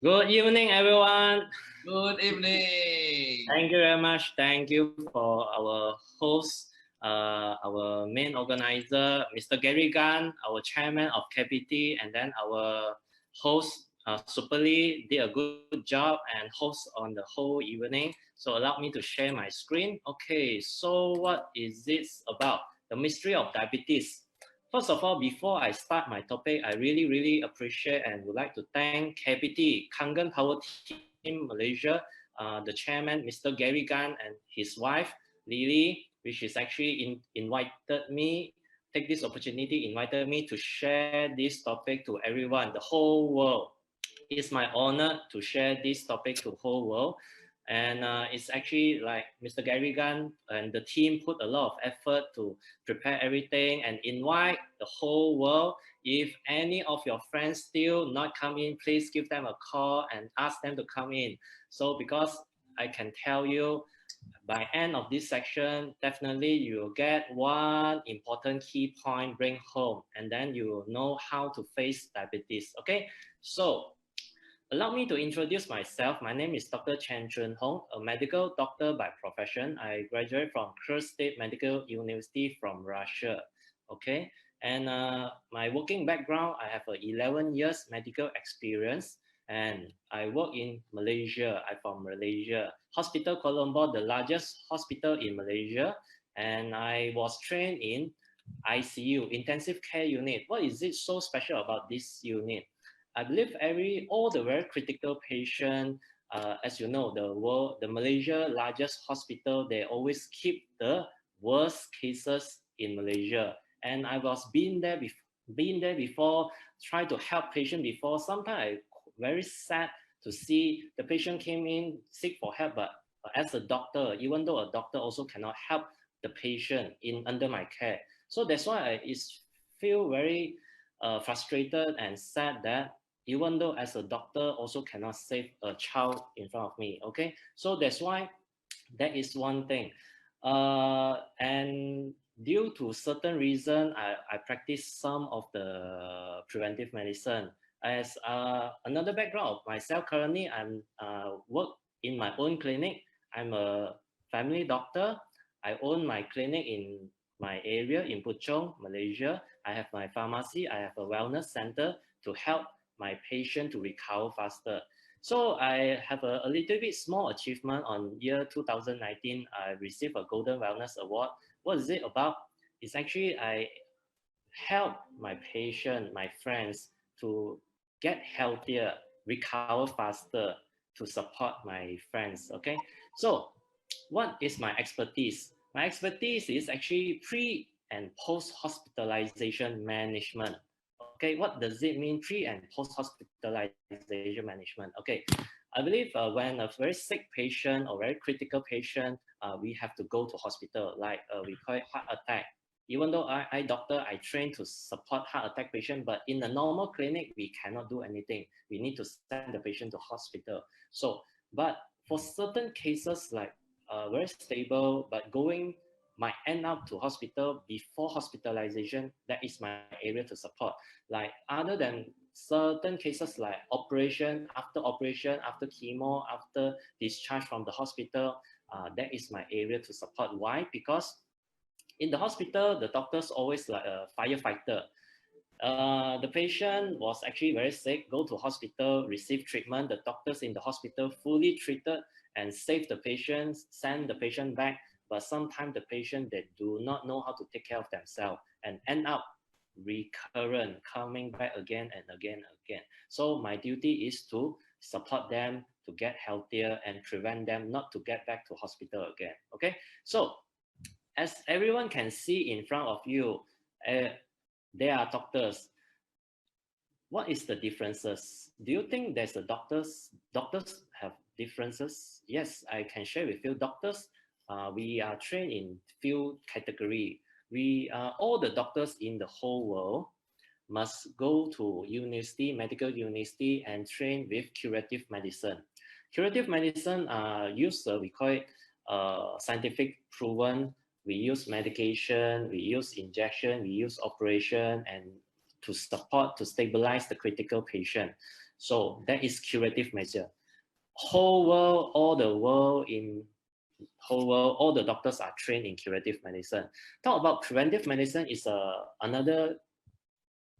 Good evening, everyone. Good evening. Thank you very much. Thank you for our host, our main organizer, Mr. Gary Gan, our chairman of KPT, and then our host, Super Lee, did a good job and host on the whole evening. So allow me to share my screen. Okay, so what is this about? The mystery of diabetes. First of all, before I start my topic, I really appreciate and would like to thank KPT, Kangen Power Team Malaysia, the chairman, Mr. Gary Gan, and his wife, Lily, which is actually invited me, take this opportunity, invited me to share this topic to everyone, the whole world. It's my honor to share this topic to the whole world. And it's actually like Mr. Gary Gunn and the team put a lot of effort to prepare everything and invite the whole world. If any of your friends still not come in, please give them a call and ask them to come in. So because I can tell you, by end of this section, definitely you will get one important key point bring home, and then you will know how to face diabetes. Okay, so allow me to introduce myself. My name is Dr. Chen, a medical doctor by profession. I graduated from Kursk State Medical University from Russia. Okay, and my working background, I have 11 years medical experience, and I work in Malaysia. I'm from Malaysia. Hospital Kuala Lumpur, the largest hospital in Malaysia, and I was trained in ICU, intensive care unit. What is it so special about this unit? I believe all the very critical patient, as you know, the Malaysia largest hospital, they always keep the worst cases in Malaysia. And I was been there before, try to help patient before. Sometimes I very sad to see the patient came in seek for help, but as a doctor, even though a doctor also cannot help the patient under my care. So that's why I feel very frustrated and sad that even though as a doctor also cannot save a child in front of me. Okay, so that's why that is one thing. And due to certain reason, I practice some of the preventive medicine. As another background of myself, currently I'm work in my own clinic. I'm a family doctor. I own my clinic in my area in Puchong, Malaysia. I have my pharmacy. I have a wellness center to help my patient to recover faster. So I have a little bit small achievement on year 2019. I received a Golden Wellness Award. What is it about? It's actually I help my patient, my friends to get healthier, recover faster, to support my friends. Okay, so what is my expertise? My expertise is actually pre and post hospitalization management. Okay, what does it mean, pre and post hospitalization management? Okay, I believe when a very sick patient or very critical patient, we have to go to hospital, like we call it heart attack. Even though I doctor, I train to support heart attack patient, but in a normal clinic, we cannot do anything. We need to send the patient to hospital. So, but for certain cases like very stable, but might end up to hospital before hospitalization, that is my area to support. Like other than certain cases like operation, after chemo, after discharge from the hospital, that is my area to support. Why? Because in the hospital, the doctors always like a firefighter. The patient was actually very sick, go to hospital, receive treatment. The doctors in the hospital fully treated and save the patient, send the patient back. But sometimes the patient, they do not know how to take care of themselves and end up recurrent, coming back again and again and again. So my duty is to support them to get healthier and prevent them not to get back to hospital again. Okay, so as everyone can see in front of you, there are doctors. What is the differences? Do you think there's a doctors have differences? Yes, I can share with you. Doctors, we are trained in few category. We all the doctors in the whole world must go to medical university, and train with curative medicine. Curative medicine use we call it scientific proven. We use medication, we use injection, we use operation, and to support, to stabilize the critical patient. So that is curative measure. Whole world, all the doctors are trained in curative medicine. Talk about preventive medicine is another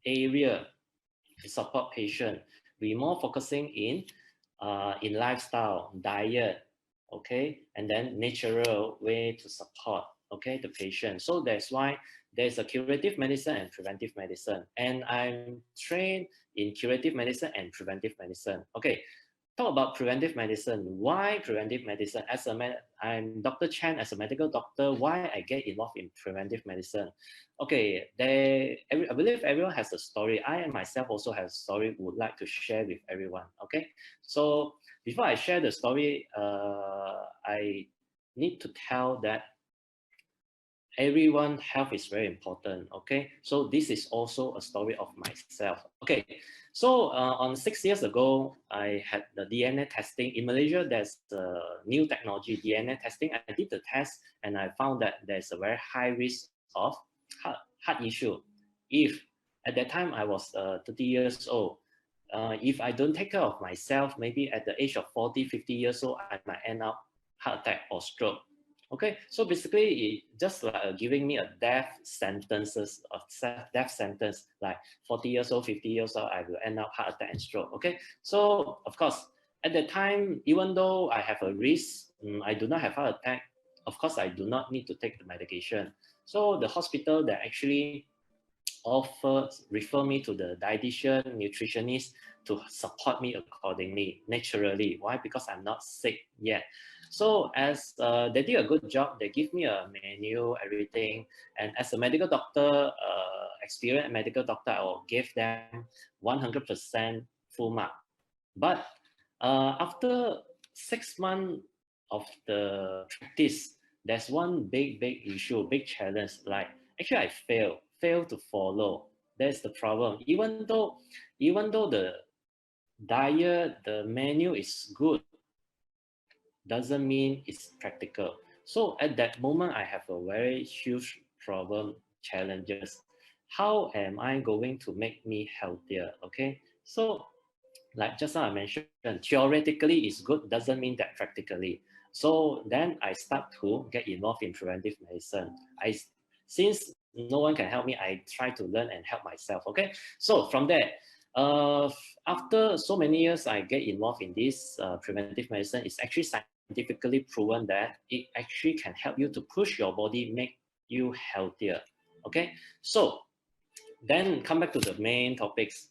area to support patient. We more focusing in lifestyle, diet, okay, and then natural way to support, okay, the patient. So that's why there's a curative medicine and preventive medicine, and I'm trained in curative medicine and preventive medicine. Okay, talk about preventive medicine. Why preventive medicine? I'm Dr. Chen as a medical doctor. Why I get involved in preventive medicine? Okay, I believe everyone has a story. I and myself also have a story would like to share with everyone. Okay, so before I share the story, I need to tell that everyone health is very important. Okay, so this is also a story of myself. Okay, so on 6 years ago I had the DNA testing in Malaysia. There's a new technology, DNA testing. I did the test and I found that there's a very high risk of heart issue. If at that time I was 30 years old, if I don't take care of myself, maybe at the age of 40, 50 years old, I might end up heart attack or stroke. Okay, so basically, it just like giving me a death sentence, like 40 years old, 50 years old, I will end up heart attack and stroke. Okay, so of course, at that time, even though I have a risk, I do not have heart attack. Of course, I do not need to take the medication. So the hospital that actually refer me to the dietitian, nutritionist to support me accordingly, naturally. Why? Because I'm not sick yet. So as they did a good job, they give me a menu, everything. And as a medical doctor, experienced medical doctor, I will give them 100% full mark. But after 6 months of the practice, there's one big issue, big challenge. Like actually, I fail to follow. That's the problem. Even though the diet, the menu is good, doesn't mean it's practical. So at that moment, I have a very huge problem, challenges. How am I going to make me healthier? Okay, so like just now I mentioned, theoretically is good, doesn't mean that practically. So then I start to get involved in preventive medicine. Since no one can help me, I try to learn and help myself. Okay, so from there, uh, after so many years, I get involved in this preventive medicine. It's actually scientifically proven that it actually can help you to push your body, make you healthier. Okay, so then come back to the main topics.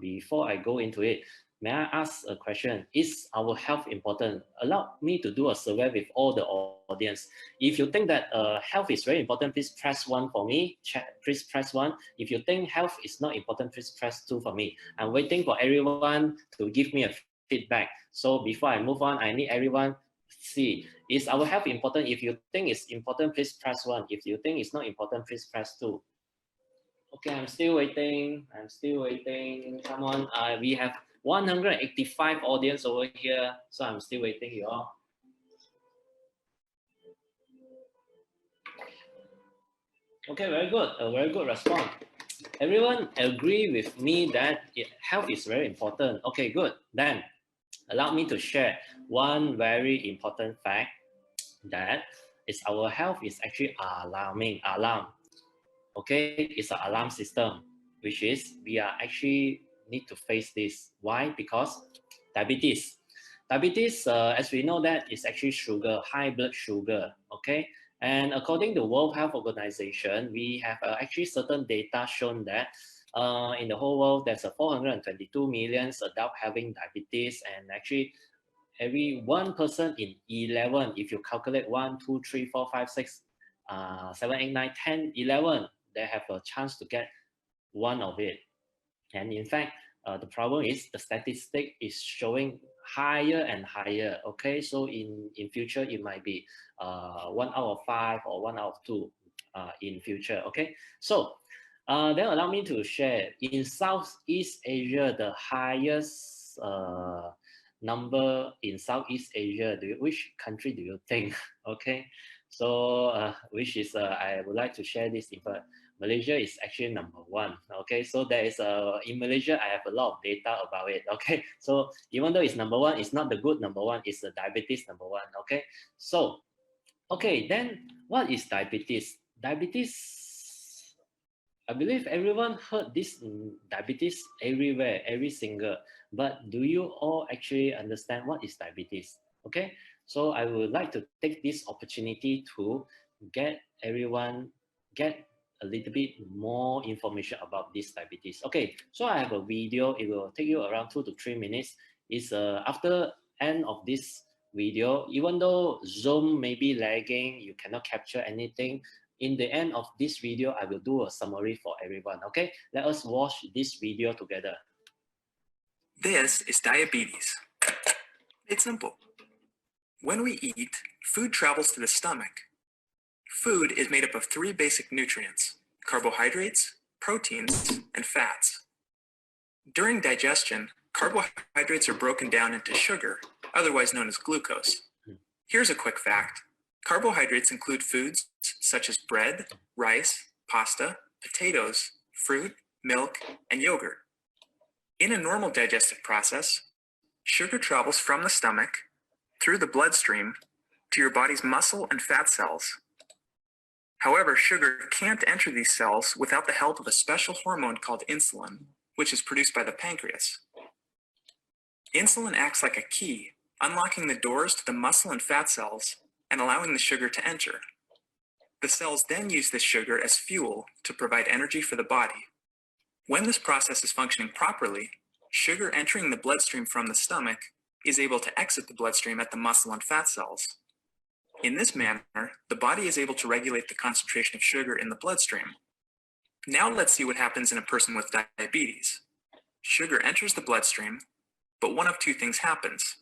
Before I go into it, may I ask a question? Is our health important? Allow me to do a survey with all the audience. If you think that health is very important, please press 1 for me. Please press 1. If you think health is not important, please press 2 for me. I'm waiting for everyone to give me a feedback. So before I move on, I need everyone see, is our health important? If you think it's important, please press 1. If you think it's not important, please press 2. Okay, I'm still waiting. Come on. We have 185 audience over here, so I'm still waiting, you all. Okay, very good. A very good response. Everyone agree with me that health is very important. Okay, good. Then allow me to share one very important fact that is our health is actually alarm. Okay, it's an alarm system, which is we are actually need to face this. Why? Because diabetes. Diabetes, as we know that is actually sugar, high blood sugar. Okay, and according to World Health Organization, we have actually certain data shown that in the whole world there's a 422 million adult having diabetes, and actually every one person in 11, if you calculate 1, 2, 3, 4, 5, 6, 7, 8, 9, 10, 11, they have a chance to get one of it. And in fact, the problem is the statistic is showing higher and higher. Okay, so in future, it might be 1 out of 5 or 1 out of 2 in future. Okay, so then allow me to share. In Southeast Asia, the highest number in Southeast Asia, which country do you think? Okay, so which is I would like to share this info. Malaysia is actually #1. Okay, so there is in Malaysia, I have a lot of data about it. Okay, so even though it's #1, it's not the good #1, it's the diabetes #1. Okay, so okay, then what is diabetes? Diabetes, I believe everyone heard this diabetes everywhere, every single. But do you all actually understand what is diabetes? Okay, so I would like to take this opportunity to get everyone get a little bit more information about this diabetes. Okay, so I have a video. It will take you around 2 to 3 minutes. It's after end of this video, even though Zoom may be lagging, you cannot capture anything. In the end of this video, I will do a summary for everyone. Okay, let us watch this video together. This is diabetes. It's simple. When we eat, food travels to the stomach. Food is made up of 3 basic nutrients: carbohydrates, proteins, and fats. During digestion, carbohydrates are broken down into sugar, otherwise known as glucose. Here's a quick fact. Carbohydrates include foods such as bread, rice, pasta, potatoes, fruit, milk, and yogurt. In a normal digestive process, sugar travels from the stomach, through the bloodstream, to your body's muscle and fat cells. However, sugar can't enter these cells without the help of a special hormone called insulin, which is produced by the pancreas. Insulin acts like a key, unlocking the doors to the muscle and fat cells and allowing the sugar to enter. The cells then use this sugar as fuel to provide energy for the body. When this process is functioning properly, sugar entering the bloodstream from the stomach is able to exit the bloodstream at the muscle and fat cells. In this manner, the body is able to regulate the concentration of sugar in the bloodstream. Now let's see what happens in a person with diabetes. Sugar enters the bloodstream, but one of 2 things happens.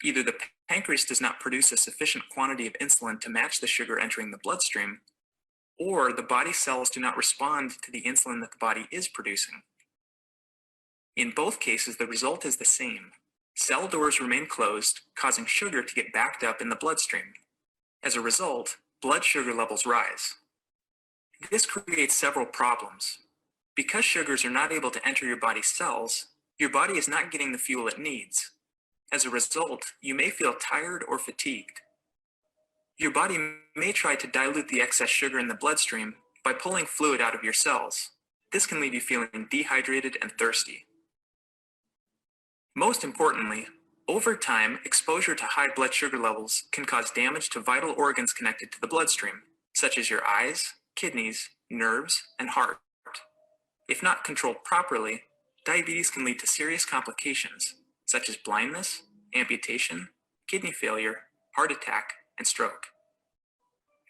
Either the pancreas does not produce a sufficient quantity of insulin to match the sugar entering the bloodstream, or the body cells do not respond to the insulin that the body is producing. In both cases, the result is the same. Cell doors remain closed, causing sugar to get backed up in the bloodstream. As a result, blood sugar levels rise. This creates several problems. Because sugars are not able to enter your body's cells, your body is not getting the fuel it needs. As a result, you may feel tired or fatigued. Your body may try to dilute the excess sugar in the bloodstream by pulling fluid out of your cells. This can leave you feeling dehydrated and thirsty. Most importantly, over time, exposure to high blood sugar levels can cause damage to vital organs connected to the bloodstream, such as your eyes, kidneys, nerves, and heart. If not controlled properly, diabetes can lead to serious complications, such as blindness, amputation, kidney failure, heart attack, and stroke.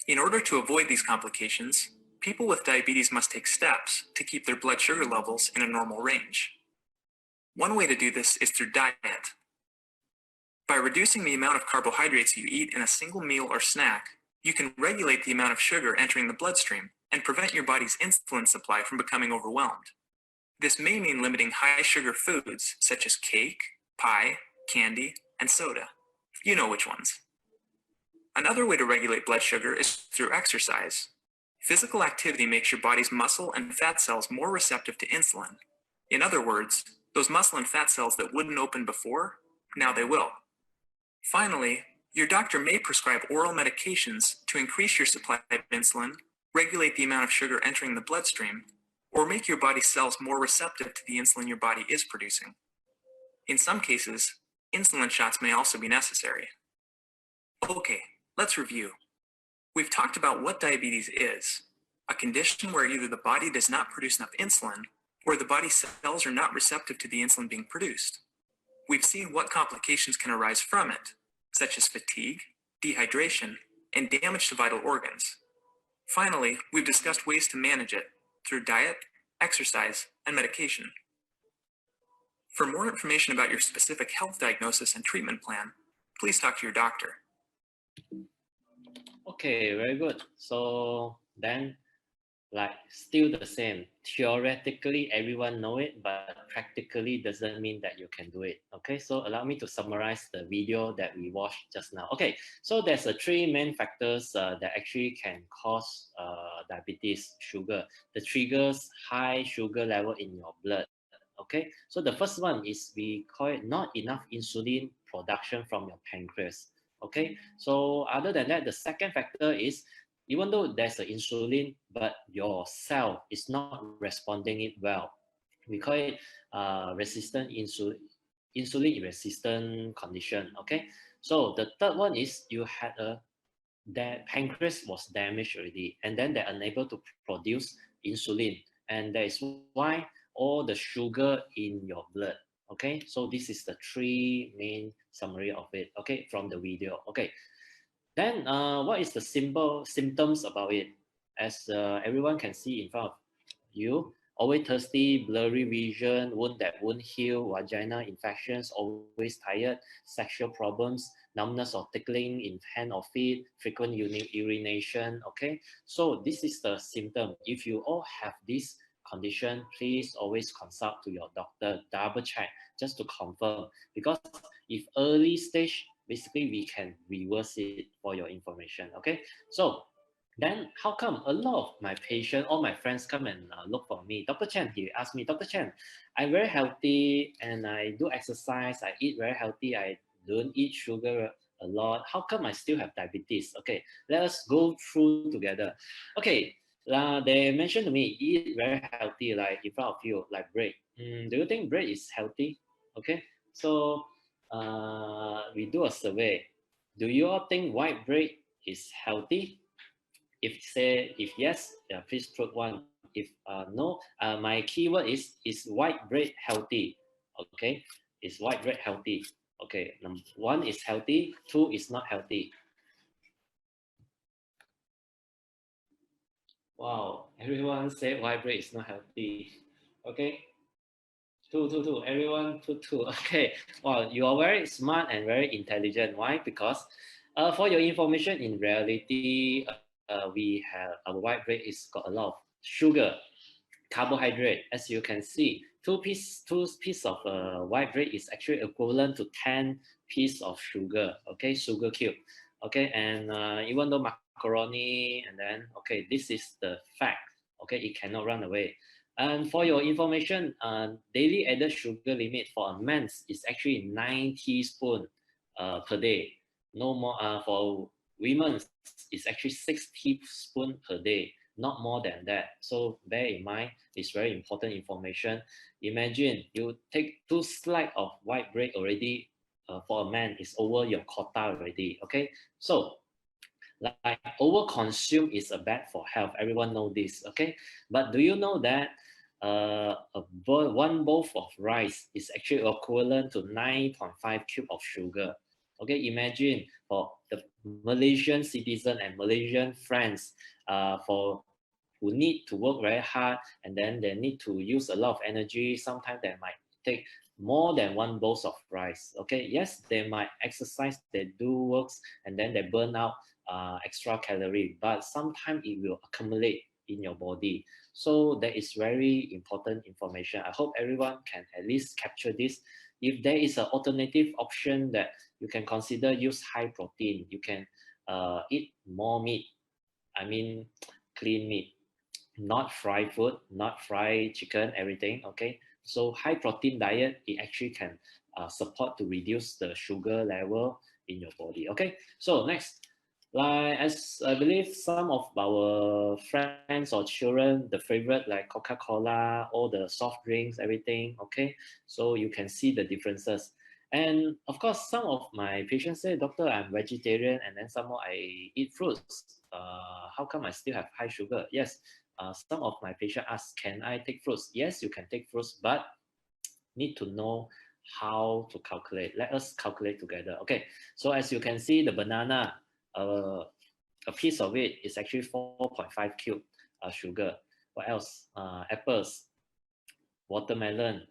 In order to avoid these complications, people with diabetes must take steps to keep their blood sugar levels in a normal range. One way to do this is through diet. By reducing the amount of carbohydrates you eat in a single meal or snack, you can regulate the amount of sugar entering the bloodstream and prevent your body's insulin supply from becoming overwhelmed. This may mean limiting high sugar foods such as cake, pie, candy, and soda. You know which ones. Another way to regulate blood sugar is through exercise. Physical activity makes your body's muscle and fat cells more receptive to insulin. In other words, those muscle and fat cells that wouldn't open before, now they will. Finally, your doctor may prescribe oral medications to increase your supply of insulin, regulate the amount of sugar entering the bloodstream, or make your body's cells more receptive to the insulin your body is producing. In some cases, insulin shots may also be necessary. Okay, let's review. We've talked about what diabetes is, a condition where either the body does not produce enough insulin, or the body cells are not receptive to the insulin being produced. We've seen what complications can arise from it, such as fatigue, dehydration, and damage to vital organs. Finally, we've discussed ways to manage it through diet, exercise, and medication. For more information about your specific health diagnosis and treatment plan, please talk to your doctor. Okay, very good. So then, like, still the same. Theoretically, everyone know it, but practically doesn't mean that you can do it. Okay, so allow me to summarize the video that we watched just now. Okay, so there's 3 main factors that actually can cause diabetes, sugar, the triggers high sugar level in your blood. Okay, so the first one is we call it not enough insulin production from your pancreas. Okay, so other than that, the second factor is even though there's an insulin, but your cell is not responding it well. We call it resistant insulin resistant condition. Okay, so the third one is you had a that pancreas was damaged already, and then they're unable to produce insulin, and that is why all the sugar in your blood. Okay, so this is the three main summary of it. Okay, from the video. Okay, then what is the simple symptoms about it? As everyone can see in front of you, always thirsty, blurry vision, wound that won't heal, vaginal infections, always tired, sexual problems, numbness or tickling in hand or feet, frequent urination. Okay, so this is the symptom. If you all have this condition, please always consult to your doctor, double check just to confirm, because if early stage, basically we can reverse it for your information. Okay, so then how come a lot of my patients, all my friends come and look for me? Dr. Chen, he asked me, Dr. Chen, I'm very healthy and I do exercise, I eat very healthy, I don't eat sugar a lot. How come I still have diabetes? Okay, let us go through together. Okay, they mentioned to me, eat very healthy, like in front of you, like bread. Do you think bread is healthy? Okay, so we do a survey. Do you all think white bread is healthy? If yes, please put one. If no, my keyword is white bread healthy? Okay, is white bread healthy? Okay, one is healthy, two is not healthy. Wow, everyone say white bread is not healthy. Okay, two. Everyone put two. Okay, wow, you are very smart and very intelligent. Why? Because for your information, in reality, we have our white bread is got a lot of sugar, carbohydrate. As you can see, two piece of white bread is actually equivalent to 10 piece of sugar. Okay, sugar cube. Okay, and even though macaroni, and then okay, this is the fact. Okay, it cannot run away. And for your information, daily added sugar limit for a man is actually 9 teaspoons per day. No more. For women, it's actually 6 teaspoons per day, not more than that. So bear in mind, it's very important information. Imagine you take 2 slices of white bread already. For a man, is over your quota already. Okay, so like overconsume is a bad for health. Everyone know this. Okay, but do you know that one bowl of rice is actually equivalent to 9.5 cube of sugar? Okay, imagine for the Malaysian citizen and Malaysian friends, for who need to work very hard, and then they need to use a lot of energy. Sometimes they might take more than one bowl of rice. Okay, yes, they might exercise, they do works, and then they burn out extra calorie, but sometimes it will accumulate in your body. So that is very important information. I hope everyone can at least capture this. If there is an alternative option that you can consider, use high protein. You can eat more meat. I mean, clean meat, not fried food, not fried chicken, everything. Okay, so high protein diet, it actually can support to reduce the sugar level in your body. Okay, so next, like as I believe some of our friends or children, the favorite like Coca-Cola, all the soft drinks, everything. Okay, so you can see the differences. And of course, some of my patients say, Doctor, I'm vegetarian, and then some more I eat fruits. How come I still have high sugar? Yes, some of my patients ask, can I take fruits? Yes, you can take fruits, but need to know how to calculate. Let us calculate together. Okay, so as you can see, the banana, a piece of it is actually 4.5 cube sugar. What else? Apples, watermelon,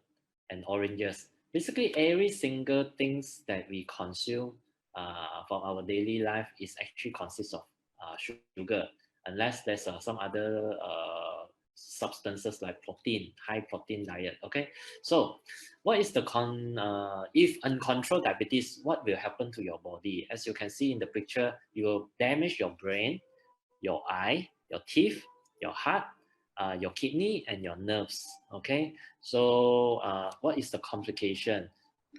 and oranges. Basically, every single things that we consume from our daily life is actually consists of sugar, unless there's some other substances like protein, high protein diet. Okay, so what is the if uncontrolled diabetes, what will happen to your body? As you can see in the picture, you will damage your brain, your eye, your teeth, your heart, your kidney, and your nerves. Okay, so what is the complication?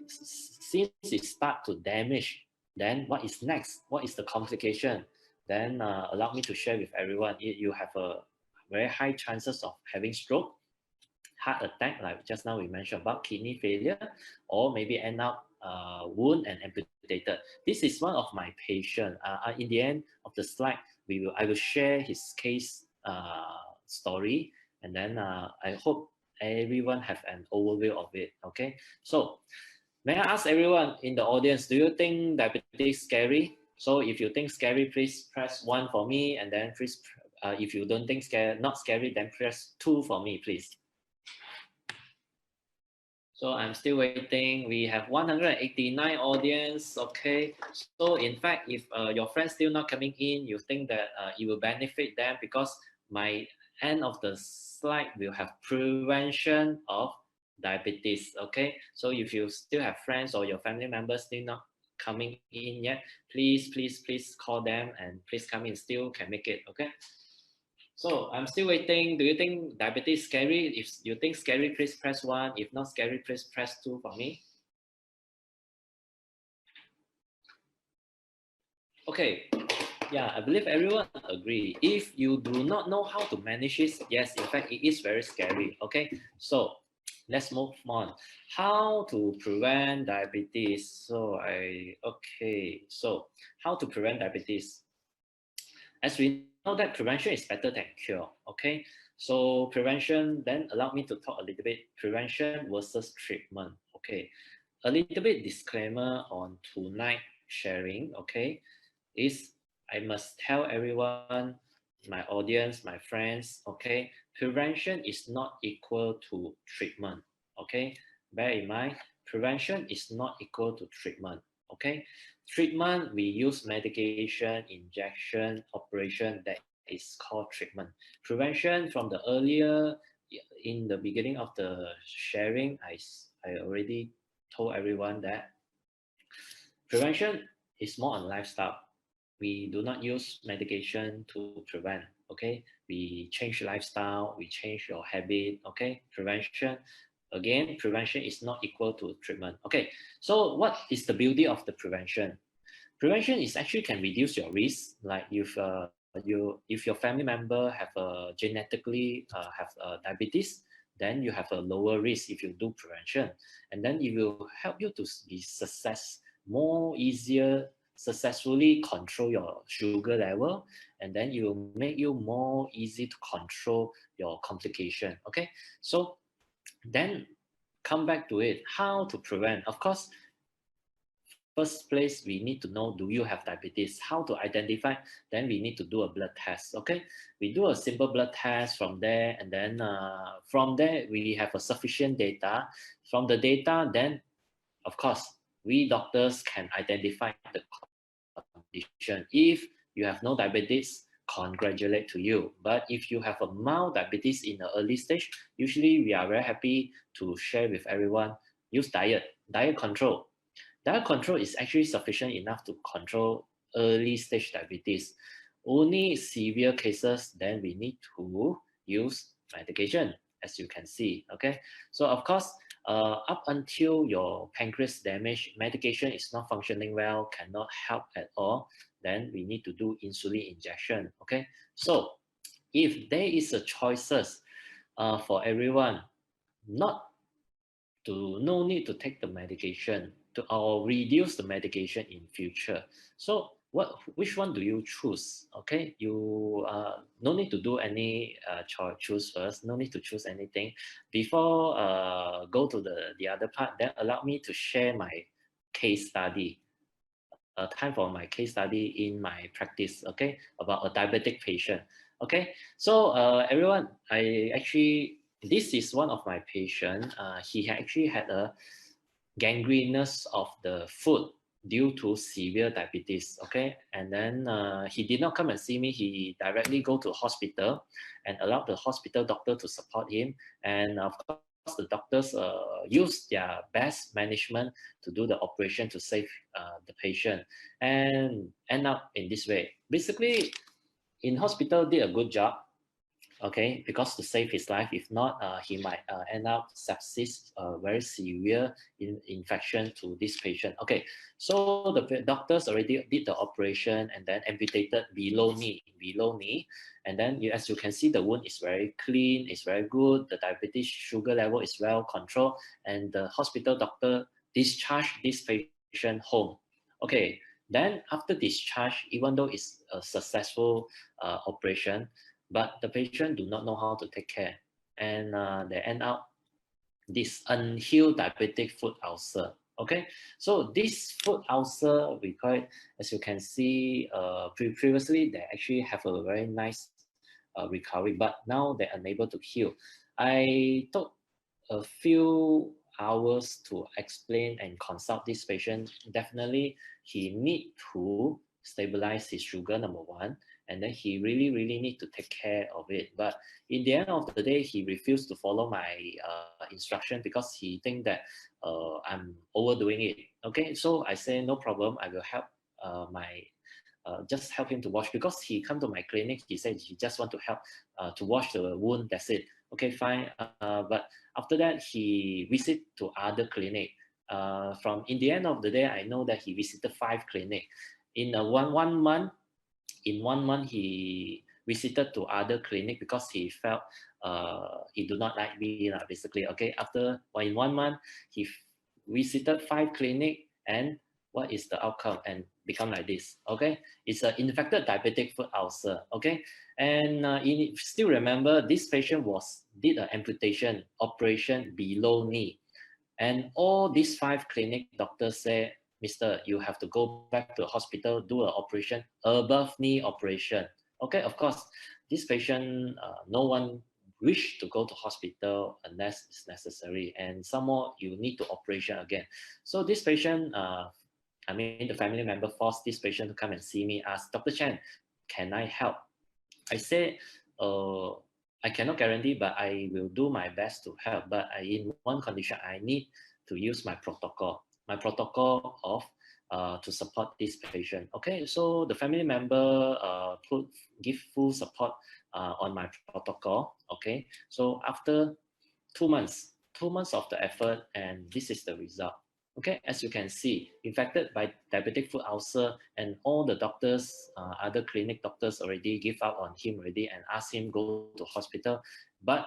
Since it start to damage, then what is next? What is the complication? Then allow me to share with everyone. You have a very high chances of having stroke, heart attack, like just now we mentioned about kidney failure, or maybe end up wound and amputated. This is one of my patient. In the end of the slide, I will share his case story, and then I hope everyone have an overview of it. Okay, so may I ask everyone in the audience, do you think diabetes scary? So if you think scary, please press 1 for me, and then please, if you don't think not scary, then press 2 for me, please. So I'm still waiting. We have 189 audience. Okay. So in fact, if your friends still not coming in, you think that it will benefit them, because my end of the slide will have prevention of diabetes. Okay. So if you still have friends or your family members still not coming in yet, please call them and please come in. Still can make it. Okay. So I'm still waiting. Do you think diabetes is scary? If you think scary, please press 1. If not scary, please press 2 for me. Okay. Yeah, I believe everyone agree. If you do not know how to manage it, yes, in fact, it is very scary. Okay. So let's move on. How to prevent diabetes? So how to prevent diabetes? As we know that prevention is better than cure. Okay, so prevention, then allow me to talk a little bit prevention versus treatment. Okay, a little bit disclaimer on tonight sharing. Okay, is I must tell everyone, my audience, my friends. Okay, prevention is not equal to treatment. Okay, bear in mind, prevention is not equal to treatment. Okay, treatment, we use medication, injection, operation, that is called treatment. Prevention, from the earlier, in the beginning of the sharing, I already told everyone that prevention is more on lifestyle. We do not use medication to prevent. Okay, we change lifestyle, we change your habit. Okay, prevention, again, prevention is not equal to treatment. Okay, so what is the beauty of the prevention? Prevention is actually can reduce your risk. Like if your family member have a genetically have diabetes, then you have a lower risk if you do prevention, and then it will help you to be more easier successfully control your sugar level, and then it will make you more easy to control your complication. Okay, so then come back to it, how to prevent. Of course, first place, we need to know, do you have diabetes? How to identify? Then we need to do a blood test. Okay, we do a simple blood test from there, and then from there we have a sufficient data. From the data, then of course we doctors can identify the condition. If you have no diabetes, congratulate to you. But if you have a mild diabetes in the early stage, usually we are very happy to share with everyone, use diet control. Diet control is actually sufficient enough to control early stage diabetes. Only severe cases, then we need to use medication, as you can see. Okay, so of course, up until your pancreas damage, medication is not functioning well, cannot help at all, then we need to do insulin injection. Okay, so if there is a choices for everyone, no need to take the medication or reduce the medication in future. So which one do you choose? Okay, you no need to do any choose first. No need to choose anything before go to the other part. Then allow me to share my case study. Time for my case study in my practice. Okay, about a diabetic patient. Okay, so everyone, this is one of my patient. He actually had a gangrenous of the foot due to severe diabetes. Okay, and then he did not come and see me. He directly go to hospital and allowed the hospital doctor to support him. And of course, the doctors use their best management to do the operation to save the patient, and end up in this way. Basically, in hospital did a good job. okay, because to save his life. If not, he might end up sepsis, very severe infection to this patient. Okay, so the doctors already did the operation and then amputated below knee, and then as you can see, the wound is very clean, it's very good. The diabetes sugar level is well controlled, and the hospital doctor discharged this patient home. Okay, then after discharge, even though it's a successful operation, but the patient do not know how to take care, and they end up this unhealed diabetic foot ulcer. Okay, so this foot ulcer, we call it, as you can see, previously they actually have a very nice recovery, but now they're unable to heal. I took a few hours to explain and consult this patient. Definitely, he need to stabilize his sugar, number one, and then he really need to take care of it. But in the end of the day, he refused to follow my instruction because he think that I'm overdoing it. Okay, so I say no problem, I will help just help him to wash, because he come to my clinic, he said he just want to help to wash the wound, that's it. Okay, fine. But after that, he visit to other clinic. From in the end of the day, I know that he visited 5 clinic. In one month, he visited to other clinic because he felt he do not like me, basically. Okay, after in 1 month, he visited 5 clinic, and what is the outcome? And become like this. Okay, it's an infected diabetic foot ulcer. Okay, and still remember, this patient did an amputation operation below knee, and all these 5 clinic doctors say, Mister, you have to go back to the hospital, do an operation, above knee operation. Okay, of course, this patient, no one wish to go to hospital unless it's necessary, and some more you need to operation again. So this patient, I mean the family member forced this patient to come and see me, ask Dr. Chen, can I help? I said, I cannot guarantee, but I will do my best to help. But in one condition, I need to use my protocol of to support this patient. Okay, so the family member give full support on my protocol. Okay, so after 2 months of the effort, and this is the result. Okay, as you can see, infected by diabetic foot ulcer, and all the doctors, other clinic doctors already give up on him already and ask him go to hospital. But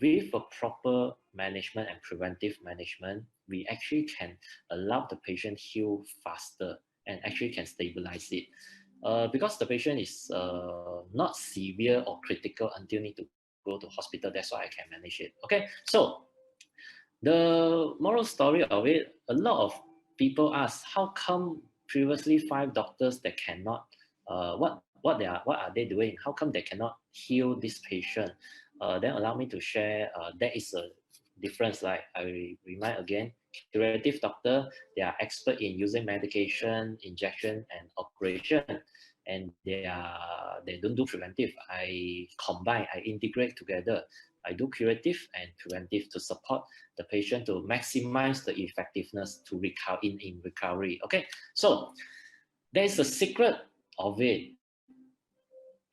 with a proper management and preventive management, we actually can allow the patient heal faster and actually can stabilize it. Because the patient is not severe or critical until need to go to hospital, that's why I can manage it. Okay, so the moral story of it, a lot of people ask, how come previously 5 doctors that cannot, what are they doing? How come they cannot heal this patient? Then allow me to share. There is a difference. Like I remind again, curative doctor, they are expert in using medication, injection, and operation, and they don't do preventive. I combine, I integrate together. I do curative and preventive to support the patient to maximize the effectiveness to recover in recovery. Okay, so there's a secret of it.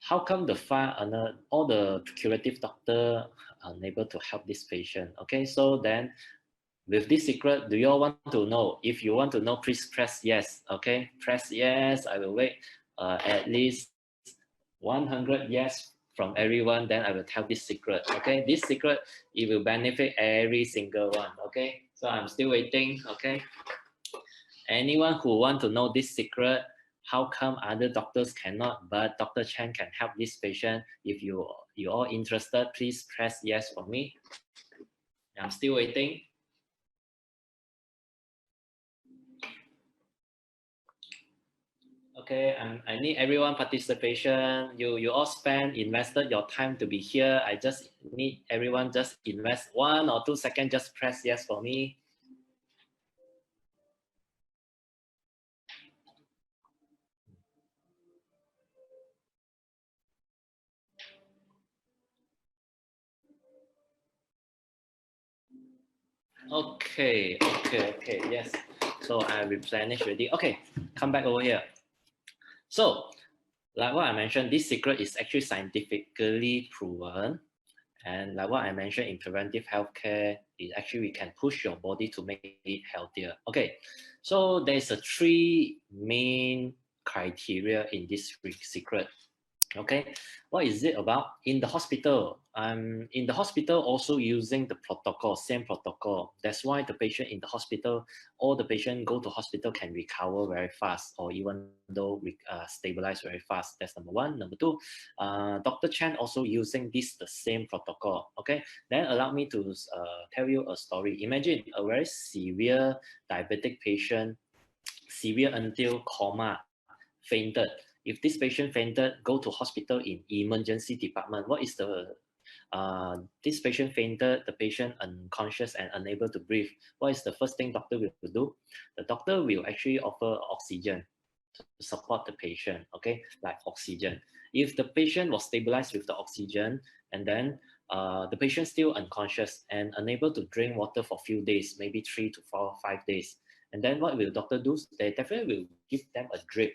How come all the curative doctor are unable to help this patient? Okay, so then with this secret, do you all want to know? If you want to know, please press yes. Okay, press yes. I will wait at least 100 yes from everyone, then I will tell this secret. Okay, this secret, it will benefit every single one. Okay, so I'm still waiting. Okay, anyone who want to know this secret, how come other doctors cannot but Dr. Chen can help this patient? If you all interested, please press yes for me. I'm still waiting. Okay, I need everyone participation. You all invested your time to be here. I just need everyone just invest 1 or 2 seconds, just press yes for me. Okay, yes. So I replenished already. Okay, come back over here. So like what I mentioned, this secret is actually scientifically proven. And like what I mentioned in preventive healthcare, it actually we can push your body to make it healthier. Okay, so there's a three main criteria in this secret. Okay, what is it about? In the hospital, I'm in the hospital also using the protocol, same protocol. That's why the patient in the hospital, all the patient go to hospital can recover very fast, or even though we stabilize very fast. That's number one. Number two, Dr. Chen also using this the same protocol. Okay, then allow me to tell you a story. Imagine a very severe diabetic patient, severe until coma, fainted. If this patient fainted, go to hospital in emergency department. What is the this patient fainted, the patient unconscious and unable to breathe. What is the first thing doctor will do? The doctor will actually offer oxygen to support the patient, okay, like oxygen. If the patient was stabilized with the oxygen and then the patient still unconscious and unable to drink water for a few days, maybe 3 to 4, 5 days, and then what will doctor do? They definitely will give them a drip,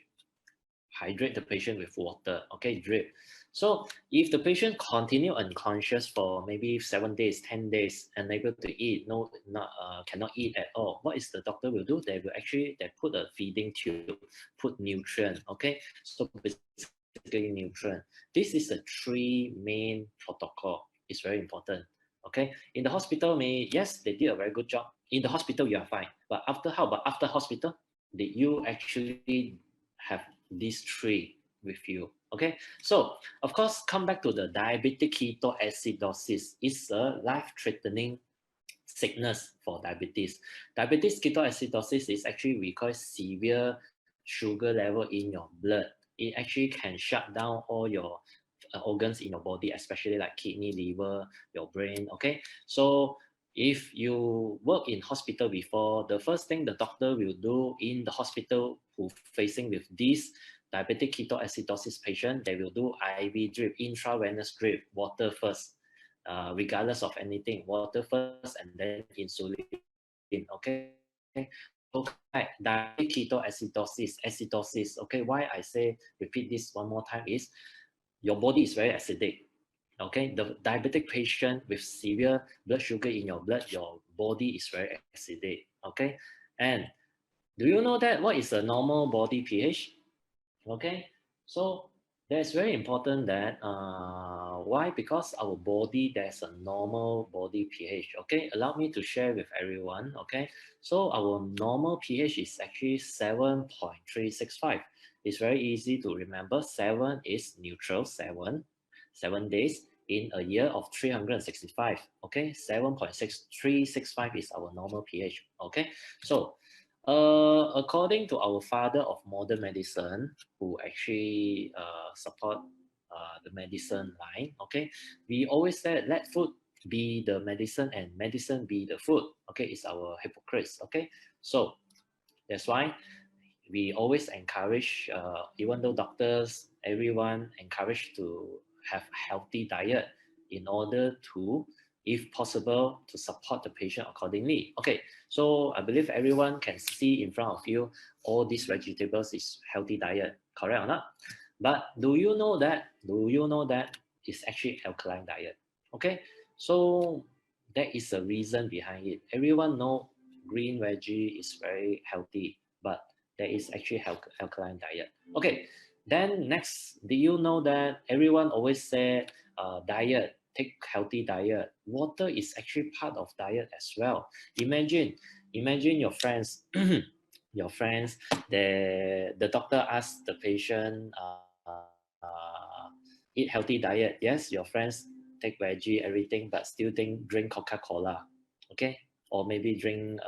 hydrate the patient with water, okay, drip. So if the patient continue unconscious for maybe 7 days, 10 days, unable to eat, no, not cannot eat at all, what is the doctor will do? They will actually they put a feeding tube, put nutrient, okay. So basically nutrient. This is the three main protocol. It's very important. Okay. In the hospital, yes, they did a very good job. In the hospital, you are fine. But after how? But after hospital, did you actually have these three with you? Okay. So of course, come back to the diabetic ketoacidosis. It's a life-threatening sickness for diabetes. Diabetes ketoacidosis is actually we call severe sugar level in your blood. It actually can shut down all your organs in your body, especially like kidney, liver, your brain. Okay, so if you work in hospital before, the first thing the doctor will do in the hospital who facing with this diabetic ketoacidosis patient, they will do IV drip, intravenous drip, water first, regardless of anything, water first and then insulin. Okay. Okay, diabetic acidosis. Okay, why I say repeat this one more time is your body is very acidic. Okay, the diabetic patient with severe blood sugar in your blood, your body is very acidic. Okay, and do you know that what is a normal body pH? Okay, so that's very important that why? Because our body there's a normal body pH. Okay, allow me to share with everyone. Okay, so our normal pH is actually 7.365. It's very easy to remember. 7 is neutral, 7 days in a year of 365. Okay, 7.6365 is our normal pH. Okay, so according to our father of modern medicine, who actually support the medicine line, okay, we always said let food be the medicine and medicine be the food. Okay, it's our hypocrites. Okay, so that's why we always encourage, even though doctors, everyone encouraged to have healthy diet in order to, if possible, to support the patient accordingly. Okay, so I believe everyone can see in front of you all these vegetables is healthy diet, correct or not? But do you know that? Do you know that it's actually alkaline diet? Okay, so that is the reason behind it. Everyone know green veggie is very healthy, but there is actually alkaline diet. Okay, then next, do you know that everyone always say diet, take healthy diet. Water is actually part of diet as well. Imagine your friends, your friends, the doctor asks the patient, eat healthy diet. Yes, your friends take veggie, everything, but still drink Coca-Cola. Okay, or maybe drink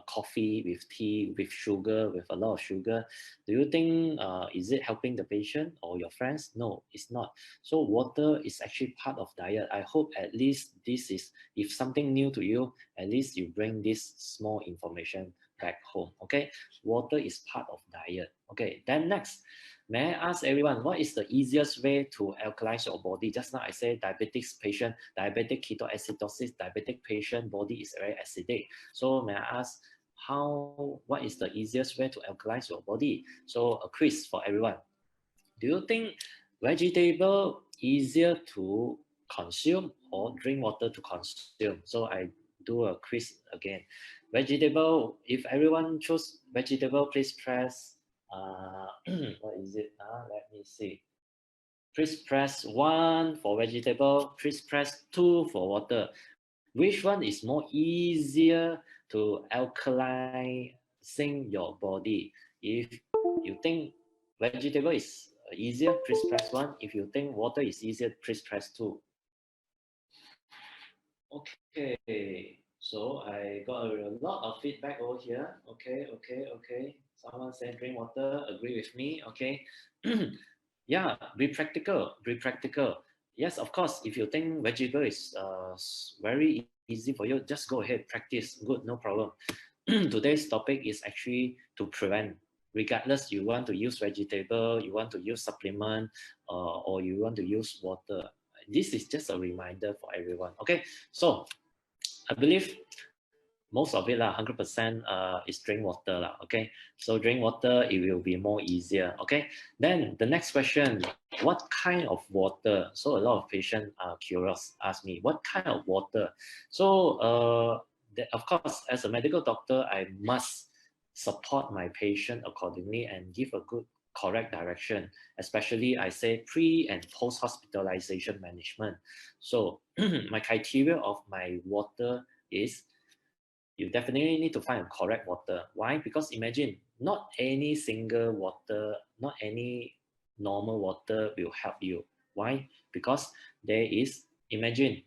coffee with tea with sugar, with a lot of sugar. Do you think is it helping the patient or your friends? No, it's not. So water is actually part of diet. I hope at least this is, if something new to you, at least you bring this small information back home. Okay, water is part of diet. Okay, then next, may I ask everyone, what is the easiest way to alkalize your body? Just now I said diabetes patient, diabetic ketoacidosis, diabetic patient body is very acidic. So may I ask, what is the easiest way to alkalize your body? So a quiz for everyone. Do you think vegetable easier to consume or drink water to consume? So I do a quiz again. Vegetable, if everyone choose vegetable, please press, what is it? Let me see. Please press 1 for vegetable, please press 2 for water. Which one is more easier to alkalizing your body? If you think vegetable is easier, please press 1. If you think water is easier, please press 2. Okay, so I got a lot of feedback over here. Okay. Someone said drink water, agree with me. Okay. Yeah, be practical, be practical. Yes, of course, if you think vegetable is very easy for you, just go ahead, practice. Good, no problem. Today's topic is actually to prevent, regardless you want to use vegetable, you want to use supplement, or you want to use water. This is just a reminder for everyone. Okay, so I believe most of it 100% is drink water okay. So drink water, it will be more easier. Okay, then the next question, what kind of water? So a lot of patients are curious, ask me what kind of water. So of course, as a medical doctor, I must support my patient accordingly and give a good correct direction, especially I say pre and post hospitalization management. So my criteria of my water is, you definitely need to find a correct water. Why? Because imagine, not any single water, not any normal water will help you. Why? Because there is, imagine,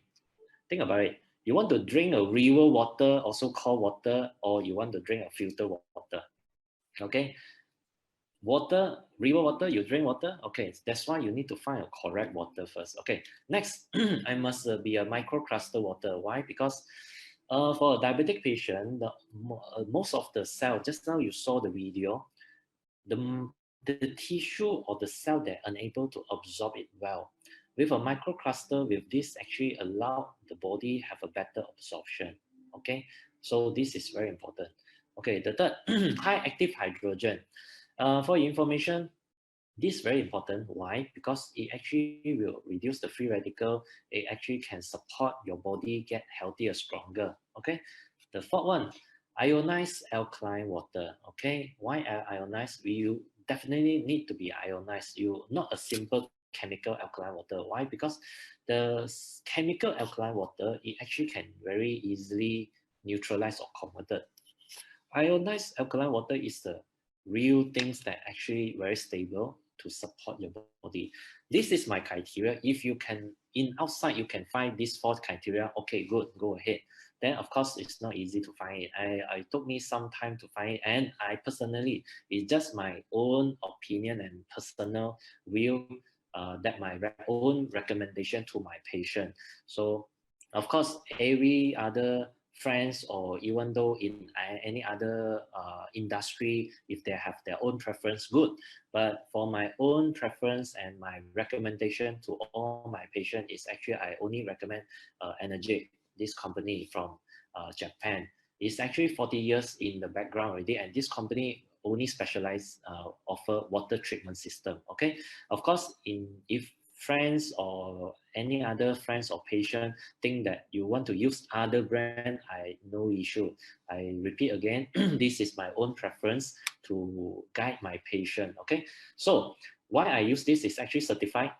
think about it. You want to drink a river water, also called water, or you want to drink a filter water. Okay? Water, river water, you drink water. Okay, that's why you need to find a correct water first. Okay, next, I must be a microcluster water. Why? Because for a diabetic patient, most of the cell, just now you saw the video, the tissue or the cell that are unable to absorb it well. With a microcluster, with this actually allow the body have a better absorption. Okay, so this is very important. Okay, the third, high active hydrogen. For your information, this is very important. Why? Because it actually will reduce the free radical. It actually can support your body get healthier, stronger. Okay. The fourth one, ionized alkaline water. Okay. Why ionized? You definitely need to be ionized. You not a simple chemical alkaline water. Why? Because the chemical alkaline water, it actually can very easily neutralize or converted. Ionized alkaline water is the real things that actually very stable to support your body. This is my criteria. If you can, in outside, you can find these 4 criteria, okay, good, go ahead. Then of course, it's not easy to find it. I took me some time to find it, and I personally, it's just my own opinion and personal view, that my own recommendation to my patient. So of course, every other friends, or even though in any other industry, if they have their own preference, good. But for my own preference and my recommendation to all my patients is actually I only recommend Energy, this company from Japan. It's actually 40 years in the background already, and this company only specialize offer water treatment system. Okay, of course, if friends or any other friends or patient think that you want to use other brand, I no issue. I repeat again, this is my own preference to guide my patient. Okay, so why I use this is actually certified,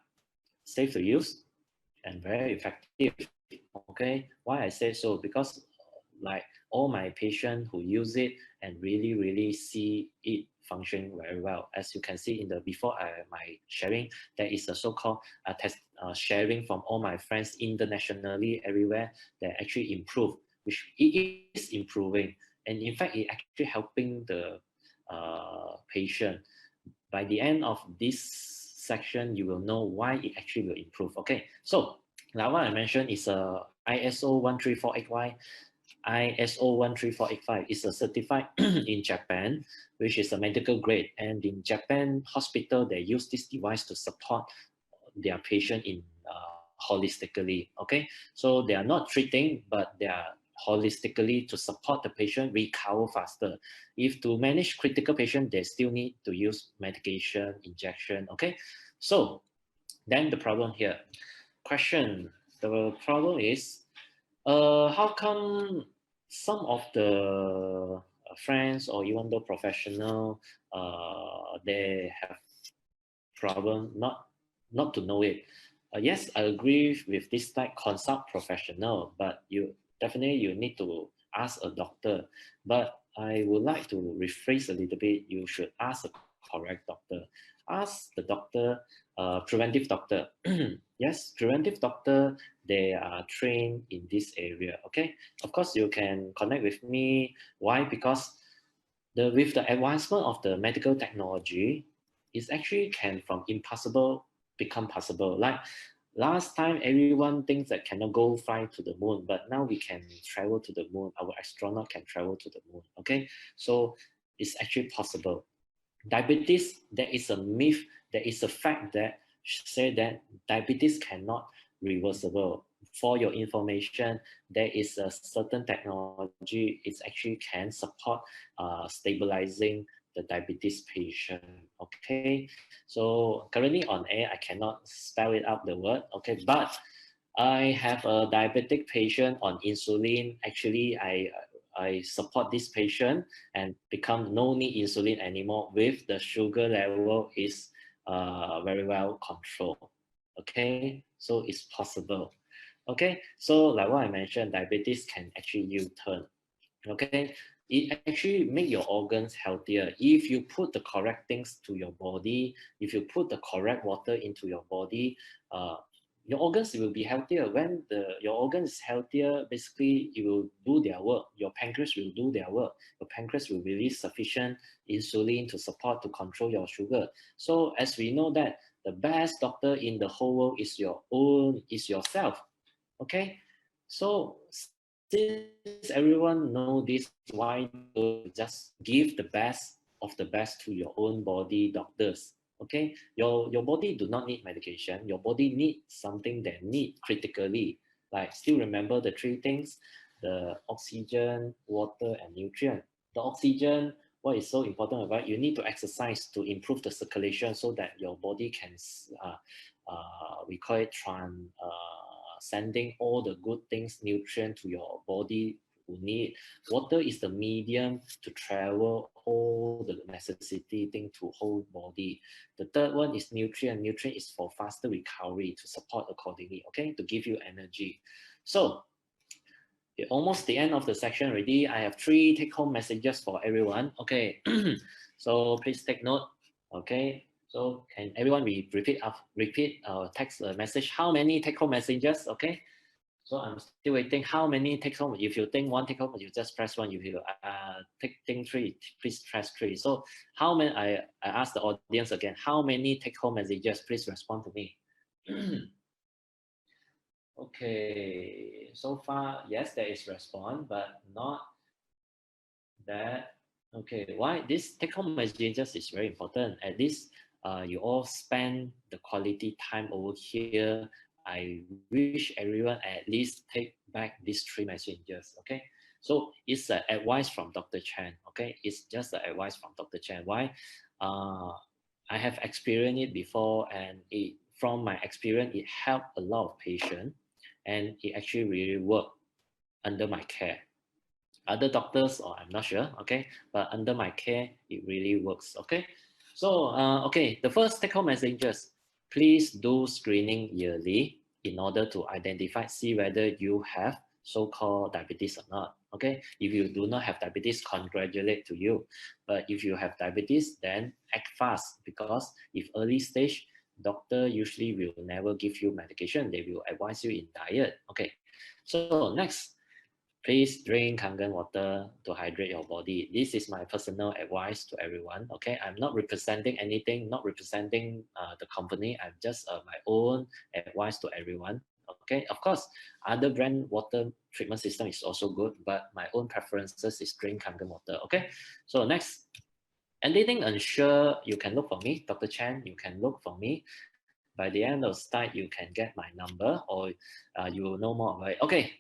safe to use, and very effective. Okay, why I say so? Because like all my patients who use it and really see it function very well. As you can see in the before my sharing, there is a so-called test sharing from all my friends internationally everywhere that actually improve, which it is improving, and in fact it actually helping the patient. By the end of this section, you will know why it actually will improve. Okay, so like what I mentioned is a ISO 13485. ISO 13485 is a certified in Japan, which is a medical grade. And in Japan hospital, they use this device to support their patient in holistically. Okay, so they are not treating, but they are holistically to support the patient recover faster. If to manage critical patient, they still need to use medication, injection, okay? So then the problem here, question, the problem is, how come some of the friends or even the professional, they have problem not to know it? Yes, I agree with this type, consult professional, but you definitely you need to ask a doctor. But I would like to rephrase a little bit. You should ask a correct doctor. Ask the doctor, preventive doctor. Yes, preventive doctor, they are trained in this area. Okay, of course you can connect with me. Why? Because with the advancement of the medical technology, it's actually can from impossible become possible. Like last time, everyone thinks that cannot go fly to the moon, but now we can travel to the moon. Our astronaut can travel to the moon. Okay, so it's actually possible. Diabetes, there is a myth, there is a fact that say that diabetes cannot reversible. For your information, there is a certain technology, it actually can support stabilizing the diabetes patient. Okay, so currently on air, I cannot spell it out the word. Okay, but I have a diabetic patient on insulin. Actually, I support this patient and become no need insulin anymore with the sugar level is very well controlled. Okay, so it's possible. Okay, so like what I mentioned, diabetes can actually U-turn. Okay, it actually make your organs healthier if you put the correct things to your body. If you put the correct water into your body, uh, your organs will be healthier. When your organs is healthier, basically it will do their work. Your pancreas will do their work. Your pancreas will release sufficient insulin to support to control your sugar. So as we know that the best doctor in the whole world is yourself. Okay, so since everyone know this, why don't you just give the best of the best to your own body, doctors? Okay, your body do not need medication. Your body needs something that need critically. Like still remember the three things: the oxygen, water, and nutrient. The oxygen, what is so important about, you need to exercise to improve the circulation so that your body can we call it sending all the good things, nutrient to your body who need. Water is the medium to travel all the necessity thing to whole body. The third one is nutrient. Nutrient is for faster recovery to support accordingly, okay, to give you energy. So almost the end of the section already. I have 3 take-home messages for everyone. Okay, so please take note. Okay, so can everyone repeat text message? How many take-home messages? Okay, so I'm still waiting. How many take-home? If you think 1 take-home, you just press 1. If you think 3, please press 3. So how many? I ask the audience again. How many take-home messages? Please respond to me. Okay, so far, yes, there is response, but not that. Okay, why this take-home messages is very important. At least you all spend the quality time over here. I wish everyone at least take back these 3 messages. Okay, so it's an advice from Dr. Chen. Okay, it's just an advice from Dr. Chen. Why? I have experienced it before, and from my experience, it helped a lot of patients, and it actually really worked under my care. Other doctors, or I'm not sure, okay, but under my care, it really works. Okay, so okay, the first take-home messages: please do screening yearly in order to identify, see whether you have so-called diabetes or not. Okay, if you do not have diabetes, congratulate to you. But if you have diabetes, then act fast, because if early stage, doctor usually will never give you medication. They will advise you in diet. Okay, so next, please drink Kangen water to hydrate your body. This is my personal advice to everyone. Okay, I'm not representing anything, not representing the company. I'm just my own advice to everyone. Okay, of course, other brand water treatment system is also good, but my own preferences is drink Kangen water. Okay, so next, anything unsure, you can look for me, Dr. Chen. You can look for me. By the end of the slide, you can get my number, or you will know more about it. Okay,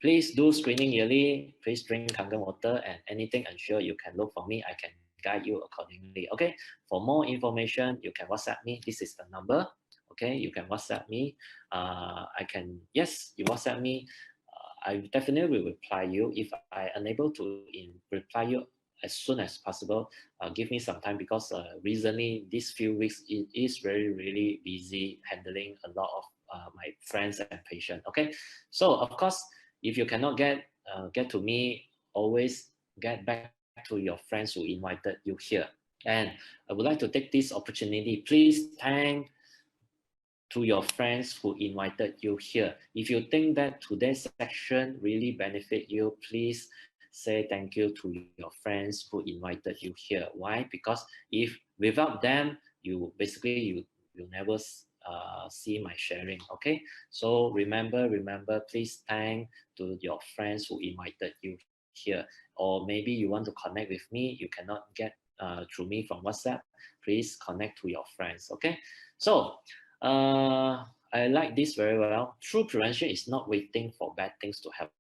Please do screening yearly. Please drink Kangen water, and anything unsure, you can look for me. I can guide you accordingly. Okay. For more information, you can WhatsApp me. This is the number. Okay. You can WhatsApp me. Yes, you WhatsApp me. I definitely will reply you. If I unable to reply you as soon as possible, give me some time because recently these few weeks it is really busy handling a lot of my friends and patients. Okay, so of course, if you cannot get to me, always get back to your friends who invited you here. And I would like to take this opportunity. Please thank to your friends who invited you here. If you think that today's section really benefit you, please say thank you to your friends who invited you here. Why? Because if without them, you never see my sharing. Okay, so remember, please thank to your friends who invited you here. Or maybe you want to connect with me, you cannot get through me from WhatsApp. Please connect to your friends. Okay, so I like this very well. True prevention is not waiting for bad things to happen.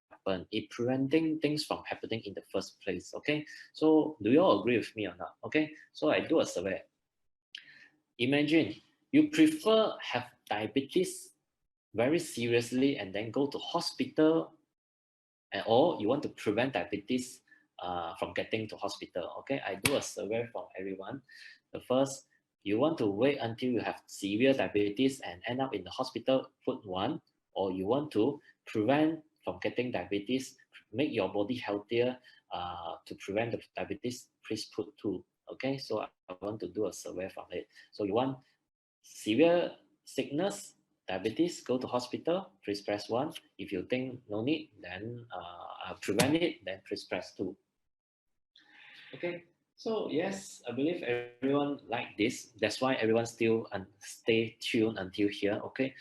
It's preventing things from happening in the first place. Okay. So do you all agree with me or not? Okay. So I do a survey. Imagine you prefer have diabetes very seriously and then go to hospital, or you want to prevent diabetes from getting to hospital. Okay. I do a survey from everyone. The first, you want to wait until you have severe diabetes and end up in the hospital, put 1, or you want to prevent from getting diabetes, make your body healthier to prevent the diabetes, please put 2. Okay, so I want to do a survey from it. So you want severe sickness, diabetes, go to hospital, please press 1. If you think no need, then prevent it, then please press 2. Okay, so yes, I believe everyone like this. That's why everyone still stay tuned until here. Okay,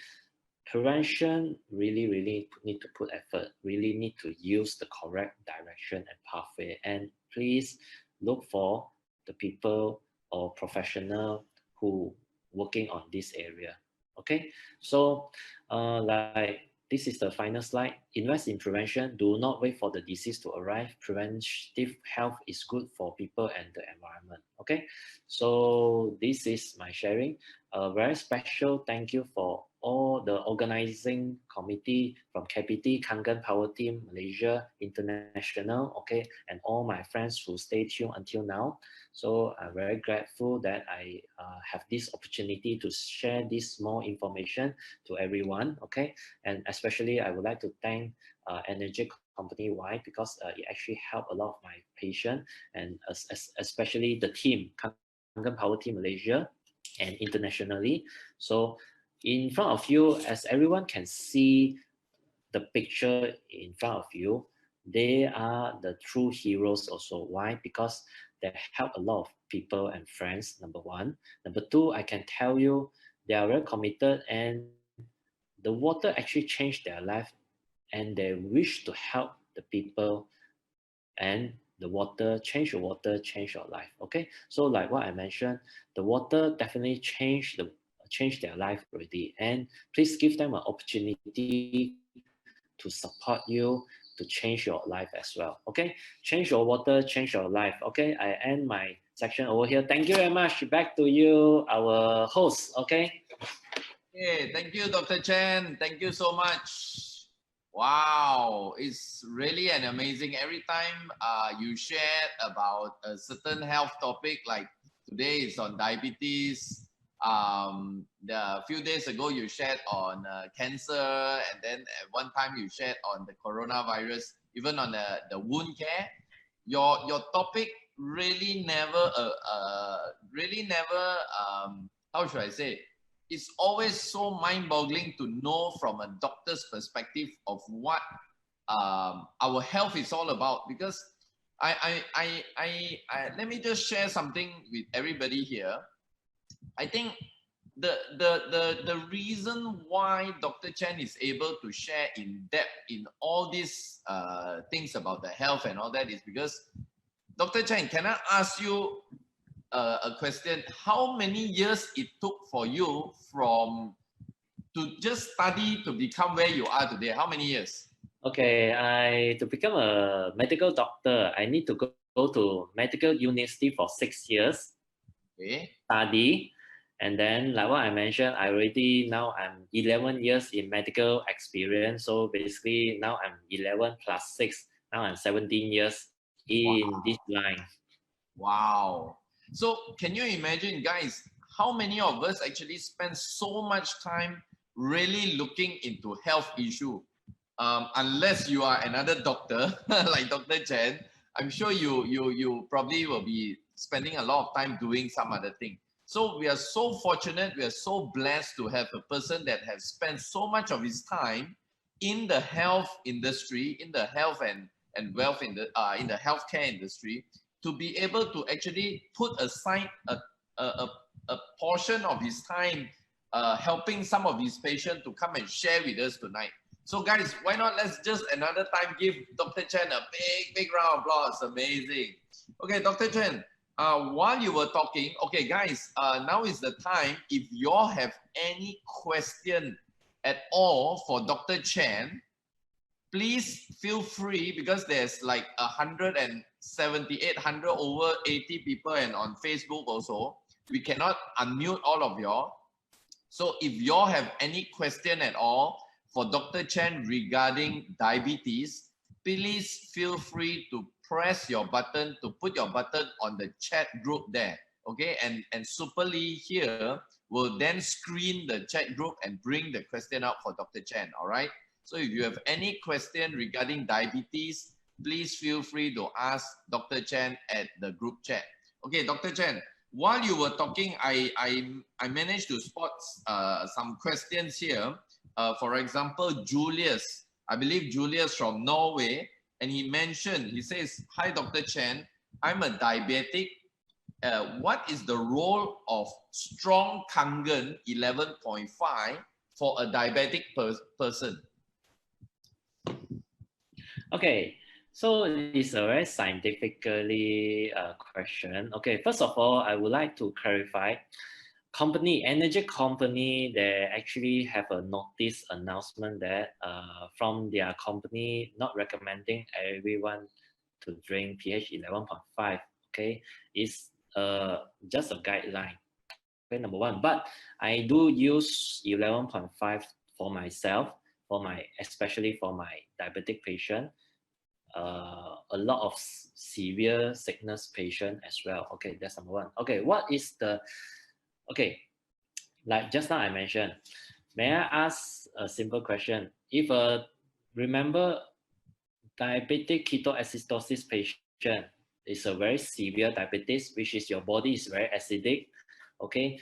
prevention really need to put effort. Really need to use the correct direction and pathway. And please look for the people or professional who working on this area. Okay, so like this is the final slide. Invest in prevention. Do not wait for the disease to arrive. Preventive health is good for people and the environment. Okay, so this is my sharing. A very special thank you for all the organizing committee from KPT, Kangen Power Team, Malaysia, International, okay, and all my friends who stay tuned until now. So I'm very grateful that I have this opportunity to share this small information to everyone, okay, and especially I would like to thank Energy Company. Why? Because it actually helped a lot of my patients, and especially the team, Kangen Power Team Malaysia and internationally. So in front of you, as everyone can see the picture in front of you, they are the true heroes also. Why? Because they help a lot of people and friends, number 1. Number 2, I can tell you they are very committed, and the water actually changed their life, and they wish to help the people, and the water, change your water, change your life. Okay, so like what I mentioned, the water definitely change their life already, and please give them an opportunity to support you to change your life as well. Okay, change your water, change your life. Okay, I end my section over here. Thank you very much. Back to you, our host. Okay. Hey, thank you, Dr. Chen. Thank you so much. Wow, it's really an amazing. Every time you share about a certain health topic, like today is on diabetes. A few days ago you shared on cancer, and then at one time you shared on the coronavirus, even on the wound care. Your topic really never how should I say? It's always so mind-boggling to know from a doctor's perspective of what our health is all about. Because I let me just share something with everybody here. I think the reason why Dr. Chen is able to share in depth in all these things about the health and all that is because, Dr. Chen, can I ask you a question? How many years it took for you to just study to become where you are today? How many years? Okay, to become a medical doctor, I need to go to medical university for 6 years, Okay. study, and then like what I mentioned, I'm 11 years in medical experience. So basically now I'm 11 plus 6. Now I'm 17 years in this Wow. line. Wow. So can you imagine, guys, how many of us actually spend so much time really looking into health issue? Unless you are another doctor like Dr. Chen, I'm sure you probably will be spending a lot of time doing some other thing. So we are so fortunate, we are so blessed to have a person that has spent so much of his time in the health industry, in the health and wealth in the healthcare industry, to be able to actually put aside a portion of his time helping some of his patients to come and share with us tonight. So guys, why not let's just another time give Dr. Chen a big round of applause. Amazing. Okay, Dr. Chen, while you were talking, okay guys, now is the time. If you all have any question at all for Dr. Chen, please feel free, because there's like 178, over 80 people, and on Facebook also. We cannot unmute all of y'all. So if y'all have any question at all for Dr. Chen regarding diabetes, please feel free to press your button, to put your button on the chat group there. Okay, and Super Lee here will then screen the chat group and bring the question out for Dr. Chen. All right. So if you have any question regarding diabetes, please feel free to ask Dr. Chen at the group chat. Okay, Dr. Chen, while you were talking, I managed to spot some questions here. For example, Julius, I believe Julius from Norway, and he says, "Hi, Dr. Chen, I'm a diabetic. What is the role of strong Kangen 11.5 for a diabetic person?" Okay, so it's a very scientifically question. Okay, first of all, I would like to clarify. Energy company, they actually have a notice announcement that from their company not recommending everyone to drink pH 11.5. Okay, it's just a guideline. Okay, number one, but I do use 11.5 for myself, especially for my diabetic patient, a lot of severe sickness patient as well. Okay, that's number one. Okay, okay, like just now I mentioned, may I ask a simple question? If remember, diabetic ketoacidosis patient is a very severe diabetes, which is your body is very acidic. Okay,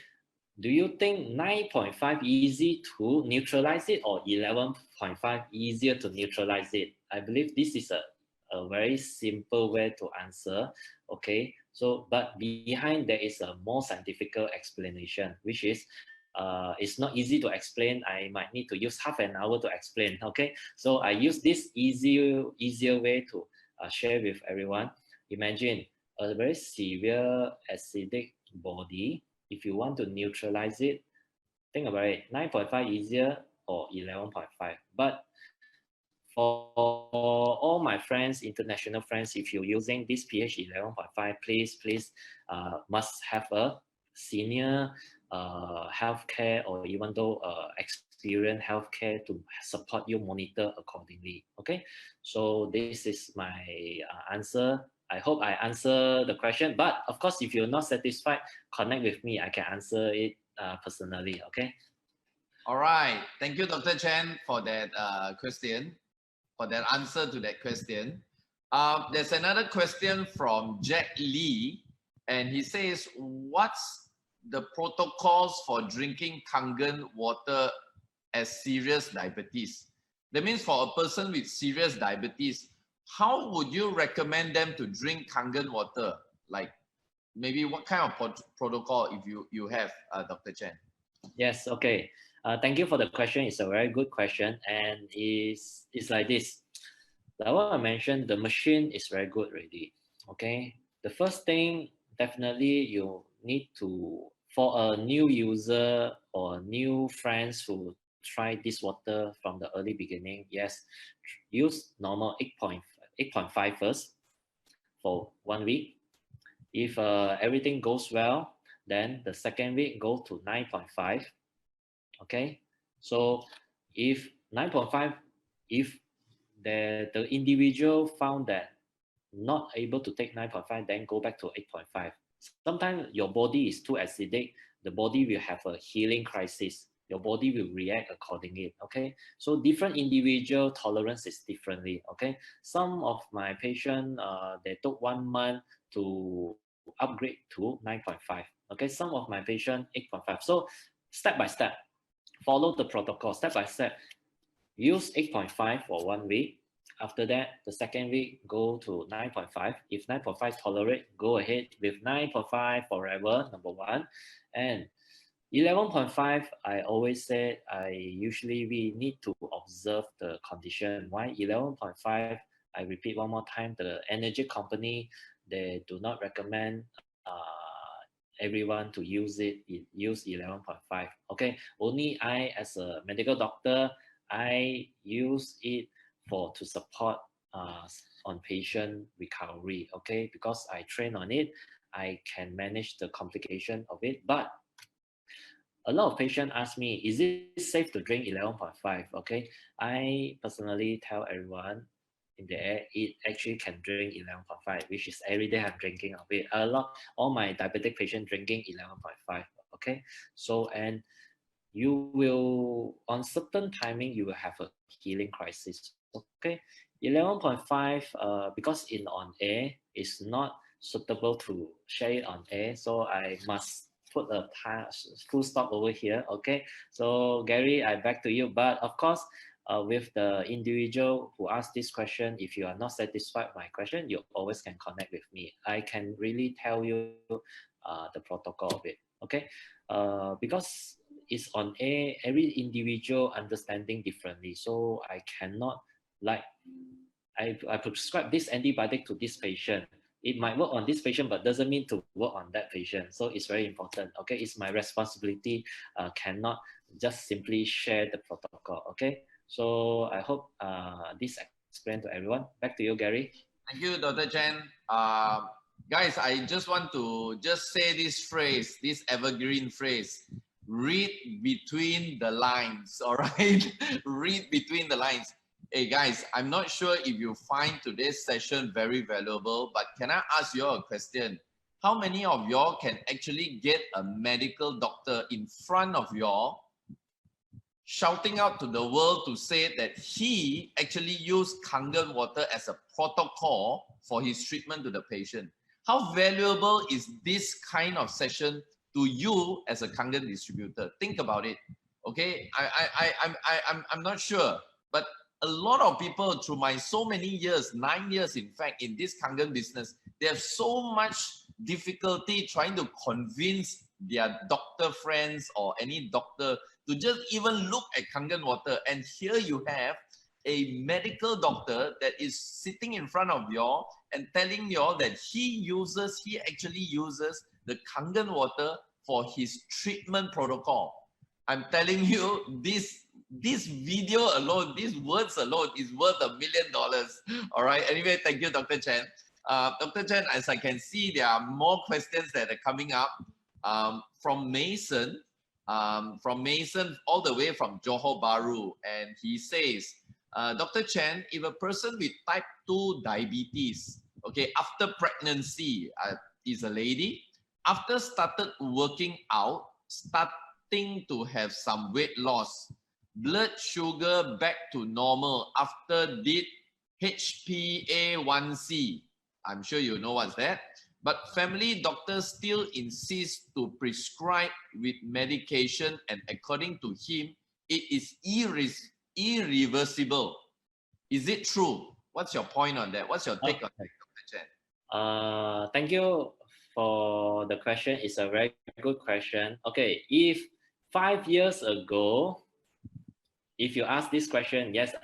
do you think 9.5 easy to neutralize it or 11.5 easier to neutralize it? I believe this is a very simple way to answer. Okay, so but behind there is a more scientific explanation, which is it's not easy to explain. I might need to use half an hour to explain. Okay, so I use this easier way to share with everyone. Imagine a very severe acidic body. If you want to neutralize it, think about it, 9.5 easier or 11.5. But for all my friends, international friends, if you're using this pH 11.5, please must have a senior healthcare or even though experienced healthcare to support you monitor accordingly. Okay, so this is my answer. I hope I answer the question, but of course, if you're not satisfied, connect with me. I can answer it personally. Okay. All right. Thank you, Dr. Chen, for that question, for that answer to that question. There's another question from Jack Lee, and he says, "What's the protocols for drinking Kangen water as serious diabetes?" That means for a person with serious diabetes, how would you recommend them to drink Kangen water? Like maybe what kind of protocol if you have, Dr. Chen? Yes, okay. Thank you for the question. It's a very good question, and it's like this. Like what I mentioned, the machine is very good already. Okay, the first thing definitely you need to, for a new user or new friends who try this water from the early beginning, yes, use normal 8.5 first for 1 week. If everything goes well, then the second week go to 9.5. Okay, so if 9.5, if the individual found that not able to take 9.5, then go back to 8.5. Sometimes your body is too acidic, the body will have a healing crisis. Your body will react accordingly. Okay, so different individual tolerance is differently. Okay, some of my patient they took 1 month to upgrade to 9.5. Okay, some of my patient 8.5. So step by step, follow the protocol step by step. Use 8.5 for 1 week. After that, the second week, go to 9.5. If 9.5 tolerate, go ahead with 9.5 forever, number one. And 11.5, I always say, we need to observe the condition. Why 11.5? I repeat one more time, the energy company, they do not recommend everyone to use it. Use 11.5. Okay, only I, as a medical doctor, I use it to support on patient recovery. Okay, because I train on it, I can manage the complication of it. But a lot of patients ask me, is it safe to drink 11.5? Okay, I personally tell everyone in the air, it actually can drink 11.5, which is every day I'm drinking of it. All my diabetic patients drinking 11.5. Okay, so and you will, on certain timing, you will have a healing crisis. Okay, 11.5, because in on air is not suitable to share it on air, so I must put a full stop over here. Okay, so Gary, I back to you. But of course, with the individual who asked this question, if you are not satisfied with my question, you always can connect with me. I can really tell you the protocol of it. Okay, because it's on air, every individual understanding differently, so I cannot, like, I prescribe this antibiotic to this patient. It might work on this patient, but doesn't mean to work on that patient. So it's very important. Okay, it's my responsibility. Cannot just simply share the protocol. Okay, so I hope this explained to everyone. Back to you, Gary. Thank you, Dr. Chen. Guys, I just want to just say this phrase, this evergreen phrase. Read between the lines, all right? Read between the lines. Hey guys, I'm not sure if you find today's session very valuable, but can I ask you all a question? How many of y'all can actually get a medical doctor in front of y'all shouting out to the world to say that he actually used Kangen water as a protocol for his treatment to the patient? How valuable is this kind of session to you as a Kangen distributor? Think about it. Okay, I'm not sure, but a lot of people through my so many years, 9 years in fact, in this Kangen business, they have so much difficulty trying to convince their doctor friends or any doctor to just even look at Kangen water. And here you have a medical doctor that is sitting in front of y'all and telling y'all that he actually uses the Kangen water for his treatment protocol. I'm telling you, this video alone, these words alone is worth $1 million. All right. Anyway, thank you, Dr. Chen. Dr. Chen, as I can see, there are more questions that are coming up from Mason. All the way from Johor Bahru, and he says, Dr. Chen, if a person with type 2 diabetes, okay, after pregnancy, is a lady, after started working out, starting to have some weight loss, blood sugar back to normal after did HbA1c, I'm sure you know what's that, but family doctors still insist to prescribe with medication, and according to him, it is irreversible. Is it true? What's your point on that? What's your take on that, Dr. Chen? Thank you for the question. It's a very good question. Okay, if 5 years ago, if you ask this question, yes,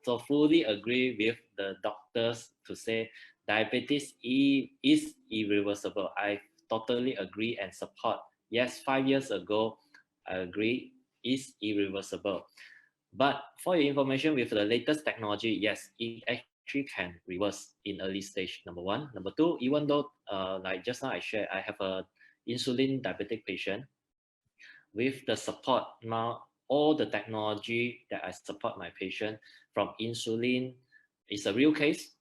so fully agree with the doctors to say diabetes is irreversible. I totally agree and support. Yes, 5 years ago, I agree. is irreversible. But for your information, with the latest technology, yes, it actually can reverse in early stage, number one. Number two, even though, like just now I shared, I have a insulin diabetic patient. With the support now, all the technology that I support my patient from insulin is a real case.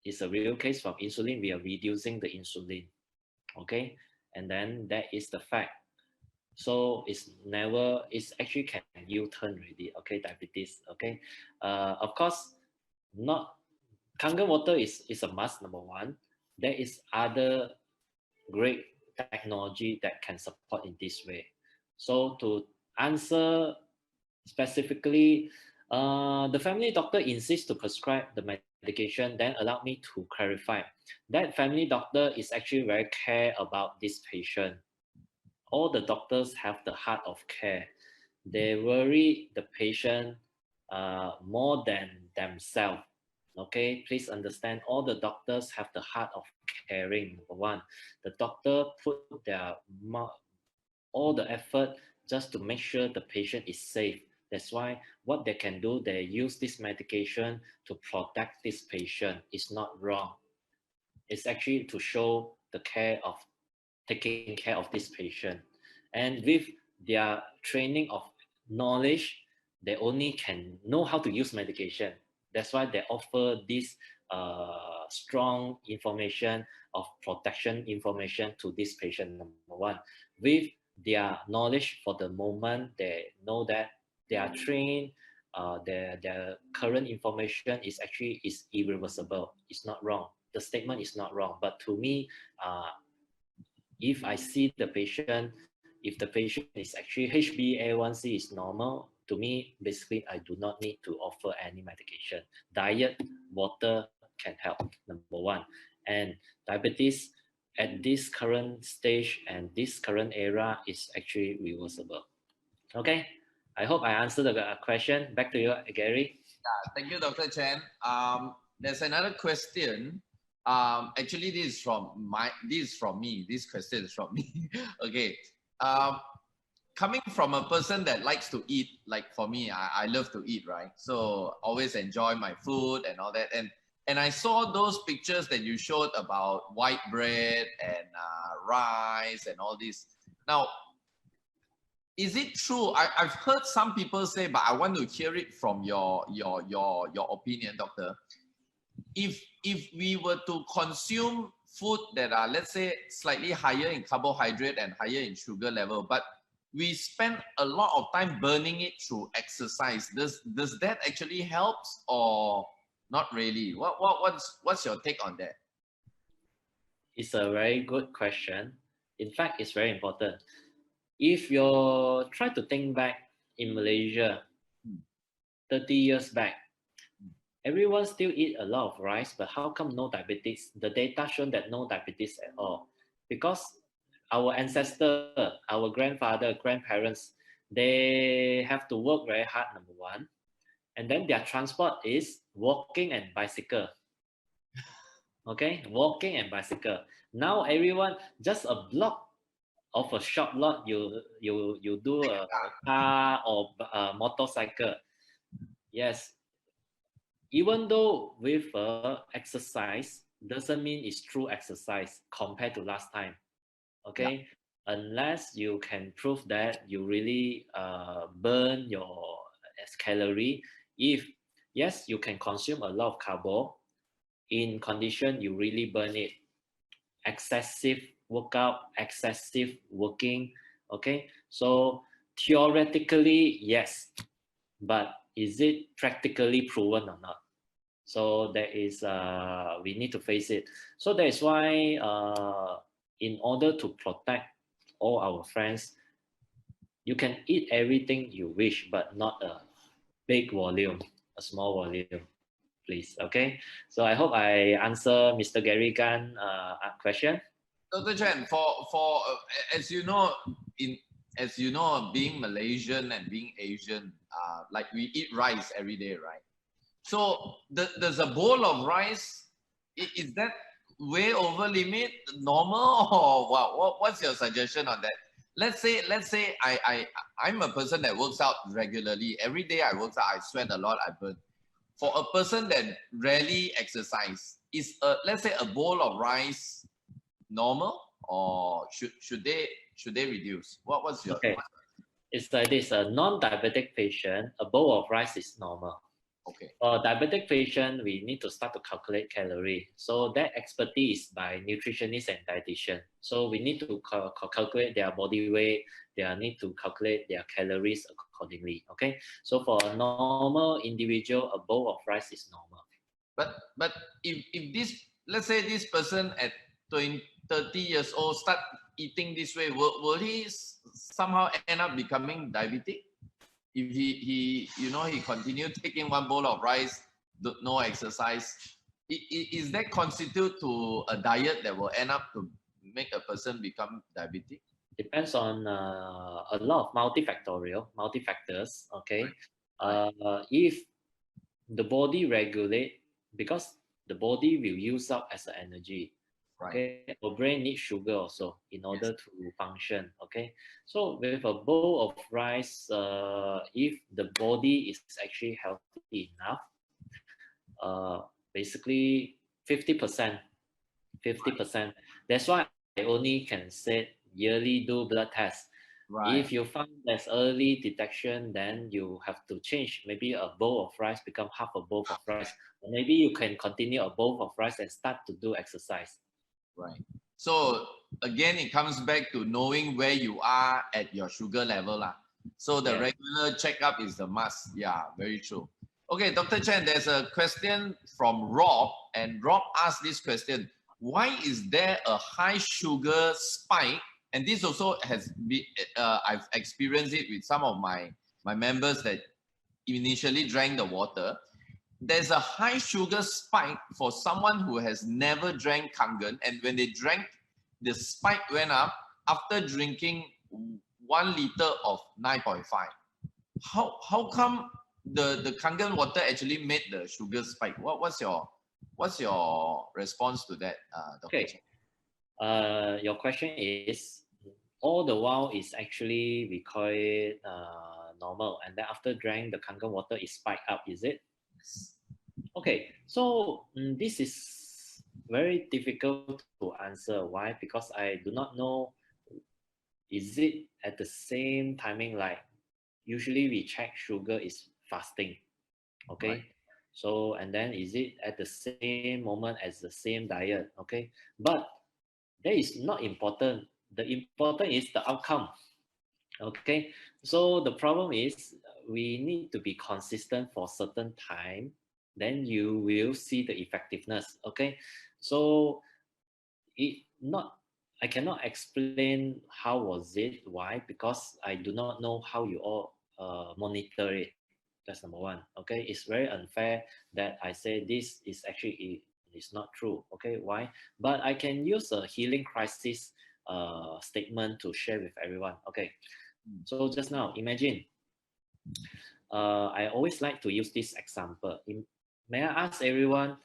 It's a real case from insulin. We are reducing the insulin, okay? And then that is the fact. So it's actually can U-turn already, okay, diabetes, okay? Of course, not Kangen water is a must, number one. There is other great technology that can support in this way. So to answer specifically, the family doctor insists to prescribe the medication, then allow me to clarify. That family doctor is actually very care about this patient. All the doctors have the heart of care. They worry the patient more than themselves. Okay, please understand, all the doctors have the heart of caring. Number one, the doctor put their all the effort just to make sure the patient is safe. That's why what they can do, they use this medication to protect this patient. It's not wrong. It's actually to show the care of taking care of this patient. And with their training of knowledge, they only can know how to use medication. That's why they offer this strong information of protection information to this patient, number one. With their knowledge for the moment, they know that they are trained, their current information is irreversible. It's not wrong. The statement is not wrong. But to me, if I see the patient, if the patient is actually HbA1c is normal, to me, basically, I do not need to offer any medication. Diet, water can help, number one. And diabetes at this current stage and this current era is actually reversible. Okay, I hope I answered the question. Back to you, Gary. Thank you, Dr. Chen. There's another question. Actually, this is from me. This question is from me. Okay. Coming from a person that likes to eat, like for me, I love to eat, right? So always enjoy my food and all that. And I saw those pictures that you showed about white bread and rice and all this. Now, is it true? I've heard some people say, but I want to hear it from your opinion, doctor. If we were to consume food that are, let's say, slightly higher in carbohydrate and higher in sugar level, but we spend a lot of time burning it through exercise, does that actually help or not really? What's your take on that? It's a very good question. In fact, it's very important. If you try to think back in Malaysia, 30 years back, everyone still eat a lot of rice, but how come no diabetes? The data shown that no diabetes at all. Because our ancestor, our grandfather, grandparents, they have to work very hard, number one. And then their transport is walking and bicycle. Okay, walking and bicycle. Now everyone, just a block of a shop lot, you do a car or a motorcycle. Yes, even though with exercise doesn't mean it's true exercise compared to last time. Okay, unless you can prove that you really burn your calorie. If yes, you can consume a lot of carbo in condition you really burn it. Excessive workout, excessive working. Okay, so theoretically yes, but is it practically proven or not? So there is we need to face it. So that is why in order to protect all our friends, you can eat everything you wish, but not a big volume, a small volume, please. Okay, so I hope I answer Mr. Gary Gan question. Dr. Chen, for as you know, being Malaysian and being Asian, like we eat rice every day, right? So does a bowl of rice, is that way over limit normal, or what's your suggestion on that? let's say I'm a person that works out regularly. Every day I work out, I sweat a lot, I burn. For a person that rarely exercise, is let's say a bowl of rice normal, or should they reduce? What's your Okay, it's like this: a non-diabetic patient, a bowl of rice is normal. okay? For diabetic patient, we need to start to calculate calorie. So that expertise by nutritionists and dietitian. So we need to calculate their body weight. They need to calculate their calories accordingly. Okay. So for a normal individual, a bowl of rice is normal. But if this, let's say this person at 20, 30 years old start eating this way, will he somehow end up becoming diabetic? If he he continue taking one bowl of rice, no exercise, is that constitute to a diet that will end up to make a person become diabetic? Depends on a lot of multifactors. Okay. Right. If the body regulate, because the body will use up as an energy. Right. Okay, our brain needs sugar also in order Yes. to function. Okay, so with a bowl of rice, if the body is actually healthy enough, basically 50%, 50%. That's why I only can say yearly do blood test. Right. If you find there's early detection, then you have to change. Maybe a bowl of rice become half a bowl of rice. Or maybe you can continue a bowl of rice and start to do exercise. Right. So again, it comes back to knowing where you are at your sugar level lah. So the Yeah. regular checkup is the must. Yeah, very true. Okay, Dr. Chen, there's a question from Rob, and Rob asked this question: why is there a high sugar spike? And this also has been, I've experienced it with some of my members that initially drank the water. There's a high sugar spike for someone who has never drank Kangen, and when they drank, the spike went up after drinking 1 liter of 9.5. How come the Kangen water actually made the sugar spike? What's your response to that, Dr. Okay. Chen? Your question is, all the while is actually we call it normal, and then after drank the Kangen water is spiked up, is it? Okay, so this is very difficult to answer. Why? Because I do not know, is it at the same timing, like usually we check sugar is fasting, okay? Right. So, and then is it at the same moment as the same diet, okay? But that is not important. The important is the outcome, okay? So the problem is we need to be consistent for certain time, then you will see the effectiveness, okay? So it not, I cannot explain how was it, why, because I do not know how you all monitor it. That's number one. Okay, it's very unfair that I say this is actually is not true. Okay, why? But I can use a healing crisis statement to share with everyone. Okay, so just now imagine. I always like to use this example. May I ask everyone,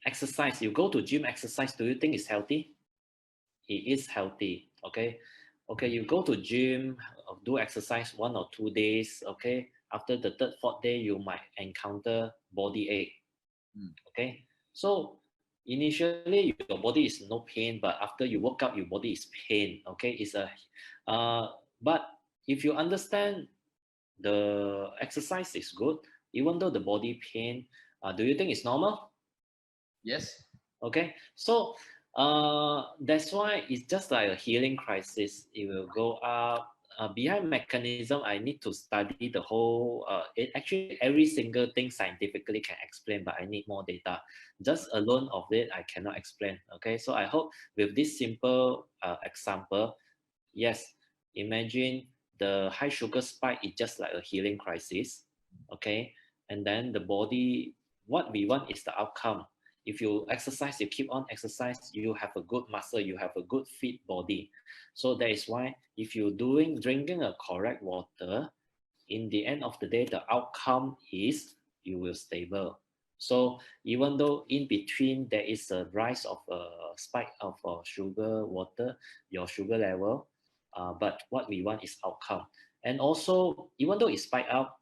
exercise? You go to gym exercise. Do you think it's healthy? It is healthy. Okay, okay. You go to gym, do exercise 1 or 2 days. Okay, after the third, fourth day, you might encounter body ache. Okay, so initially your body is no pain, but after you work out, your body is pain. Okay, it's a, but if you understand the exercise is good, even though the body pain, do you think it's normal? Yes. Okay, so that's why it's just like a healing crisis. It will go up. Behind mechanism, I need to study the whole. It actually every single thing scientifically can explain, but I need more data. Just alone of it, I cannot explain. Okay, so I hope with this simple example, yes, imagine the high sugar spike is just like a healing crisis. Okay, and then the body, what we want is the outcome. If you exercise, you keep on exercise, you have a good muscle, you have a good fit body. So that is why if you're drinking a correct water, in the end of the day, the outcome is you will stable. So even though in between there is a rise of a spike of sugar water, your sugar level, but what we want is outcome. And also, even though it spiked up,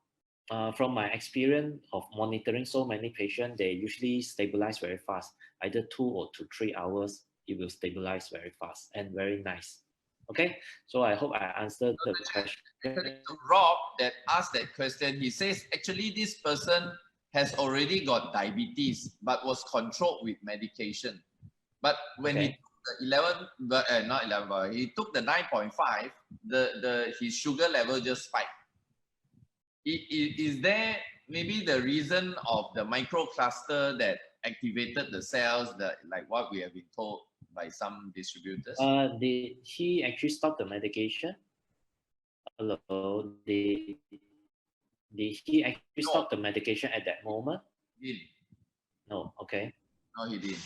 from my experience of monitoring so many patients, they usually stabilize very fast. Either 2 or to 3 hours, it will stabilize very fast and very nice. Okay, so I hope I answered the question. To Rob that asked that question, he says actually this person has already got diabetes but was controlled with medication. But when he took the 11, not 11, he took the 9.5, his sugar level just spiked. Is there maybe the reason of the microcluster that activated the cells, that like what we have been told by some distributors? Did he actually stop the medication? Hello, did he actually stop the medication at that moment? He did. No, okay. No, he didn't.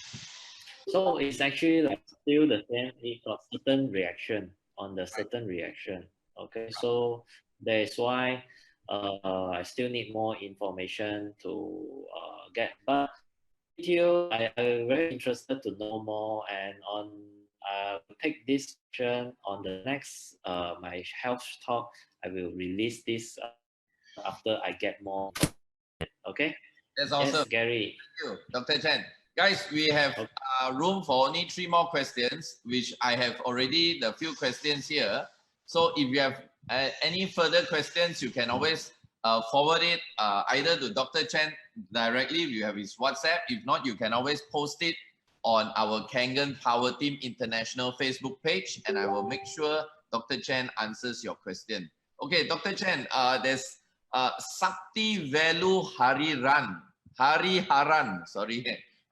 So it's actually like still the same. It got certain reaction on the certain reaction. Okay, so that's why I still need more information to get. But I'm very interested to know more, and on take this question on the next my health talk. I will release this after I get more. Okay. That's awesome. Yes, Gary. Thank you, Dr. Chen. Guys, we have room for only 3 more questions, which I have already the few questions here. So if you have any further questions, you can always forward it either to Dr. Chen directly if you have his WhatsApp. If not, you can always post it on our Kangen Power Team International Facebook page, and I will make sure Dr. Chen answers your question. Okay, Dr. Chen, there's Sakti Velu Hariharan, sorry,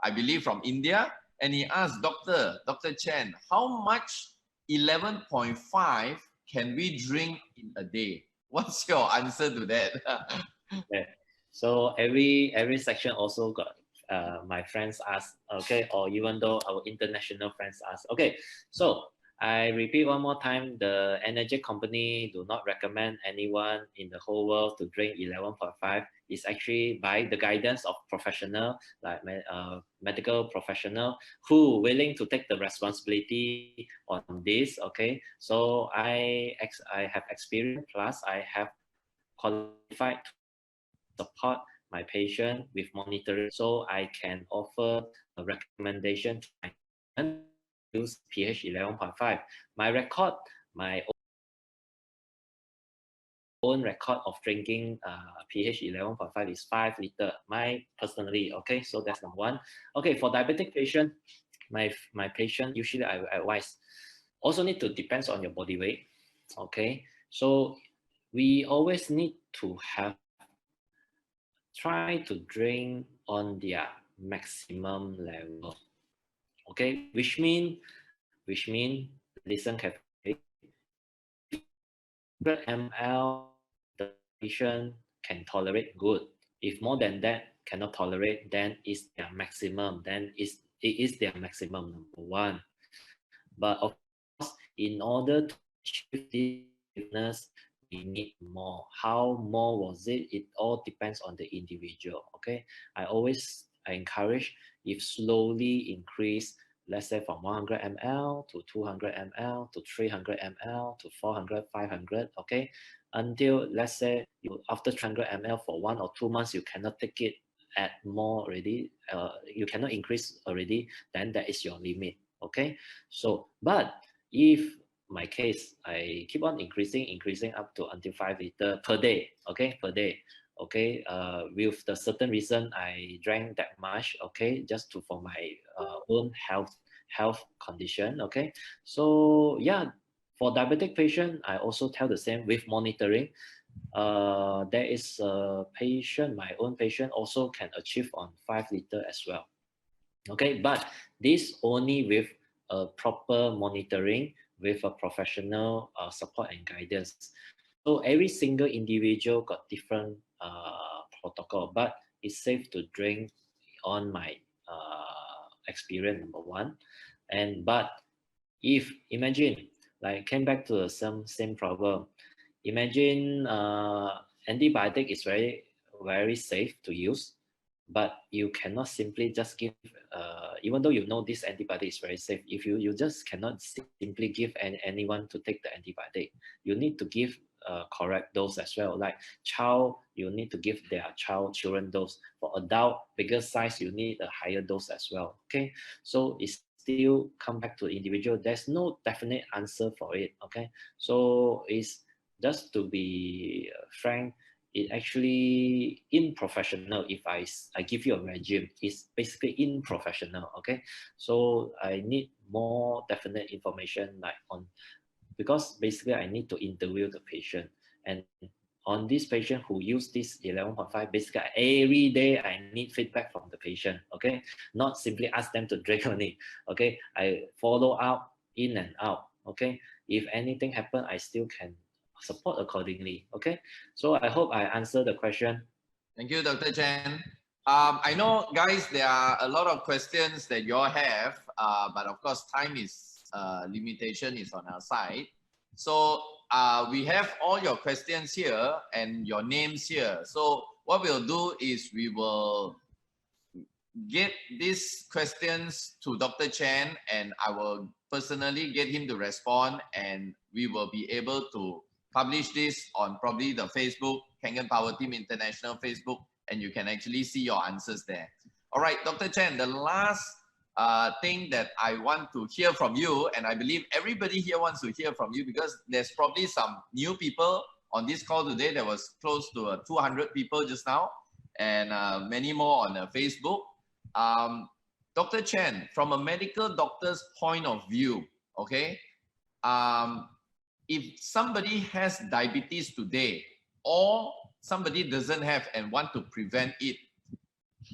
I believe from India, and he asked Dr. Chen, how much 11.5 can we drink in a day? What's your answer to that? Okay. So every section also got my friends ask, okay, or even though our international friends ask, okay. So I repeat one more time, the energy company do not recommend anyone in the whole world to drink 11.5. It's actually by the guidance of professional, like medical professional, who willing to take the responsibility on this. Okay, so I have experience, plus I have qualified to support my patient with monitoring, so I can offer a recommendation to my patient use pH 11.5. My record, my own record of drinking pH 11.5 is 5 liter. My personally, okay, so that's number one. Okay, for diabetic patient, my patient usually I advise also need to depends on your body weight. Okay, so we always need to have try to drink on their maximum level. Okay, which mean listen carefully. 100 ml the patient can tolerate, good. If more than that cannot tolerate, then it's their maximum. Then it is their maximum, number one. But of course, in order to achieve this fitness, we need more. How more was it? It all depends on the individual. Okay, I encourage, if slowly increase, let's say from 100 ml to 200 ml to 300 ml to 400, 500. Okay, until let's say you after 300 ml for 1 or 2 months, you cannot take it at more already. You cannot increase already. Then that is your limit. Okay, so but if my case, I keep on increasing up to until 5 liter per day. Okay, per day. Okay, with the certain reason I drank that much. Okay, just to for my own health condition. Okay, so yeah, for diabetic patient, I also tell the same with monitoring. There is a patient, my own patient also can achieve on 5 liter as well. Okay, but this only with a proper monitoring with a professional support and guidance. So every single individual got different protocol, but it's safe to drink on my experience, number one. And but if imagine, like came back to the same problem, imagine antibiotic is very safe to use, but you cannot simply just give, even though you know this antibiotic is very safe, if you just cannot simply give anyone to take the antibiotic. You need to give correct dose as well. Like child, you need to give their children dose. For adult, bigger size, you need a higher dose as well. Okay, so it's still come back to individual. There's no definite answer for it. Okay, so it's just to be frank, it actually unprofessional if I give you a regime. It's basically unprofessional. Okay, so I need more definite information like on, because basically I need to interview the patient, and on this patient who use this 11.5, basically every day I need feedback from the patient. Okay, not simply ask them to drink only. Okay, I follow up in and out. Okay, if anything happen, I still can support accordingly. Okay, so I hope I answered the question. Thank you, Dr. Chen. I know, guys, there are a lot of questions that you all have, but of course, time is limitation is on our side. So we have all your questions here and your names here. So what we'll do is we will get these questions to Dr. Chen, and I will personally get him to respond, and we will be able to publish this on probably the Facebook, Kangen Power Team International Facebook, and you can actually see your answers there. All right, Dr. Chen, the last thing that I want to hear from you, and I believe everybody here wants to hear from you because there's probably some new people on this call today. There was close to 200 people just now, and many more on Facebook. Dr. Chen, from a medical doctor's point of view, okay, if somebody has diabetes today or somebody doesn't have and want to prevent it,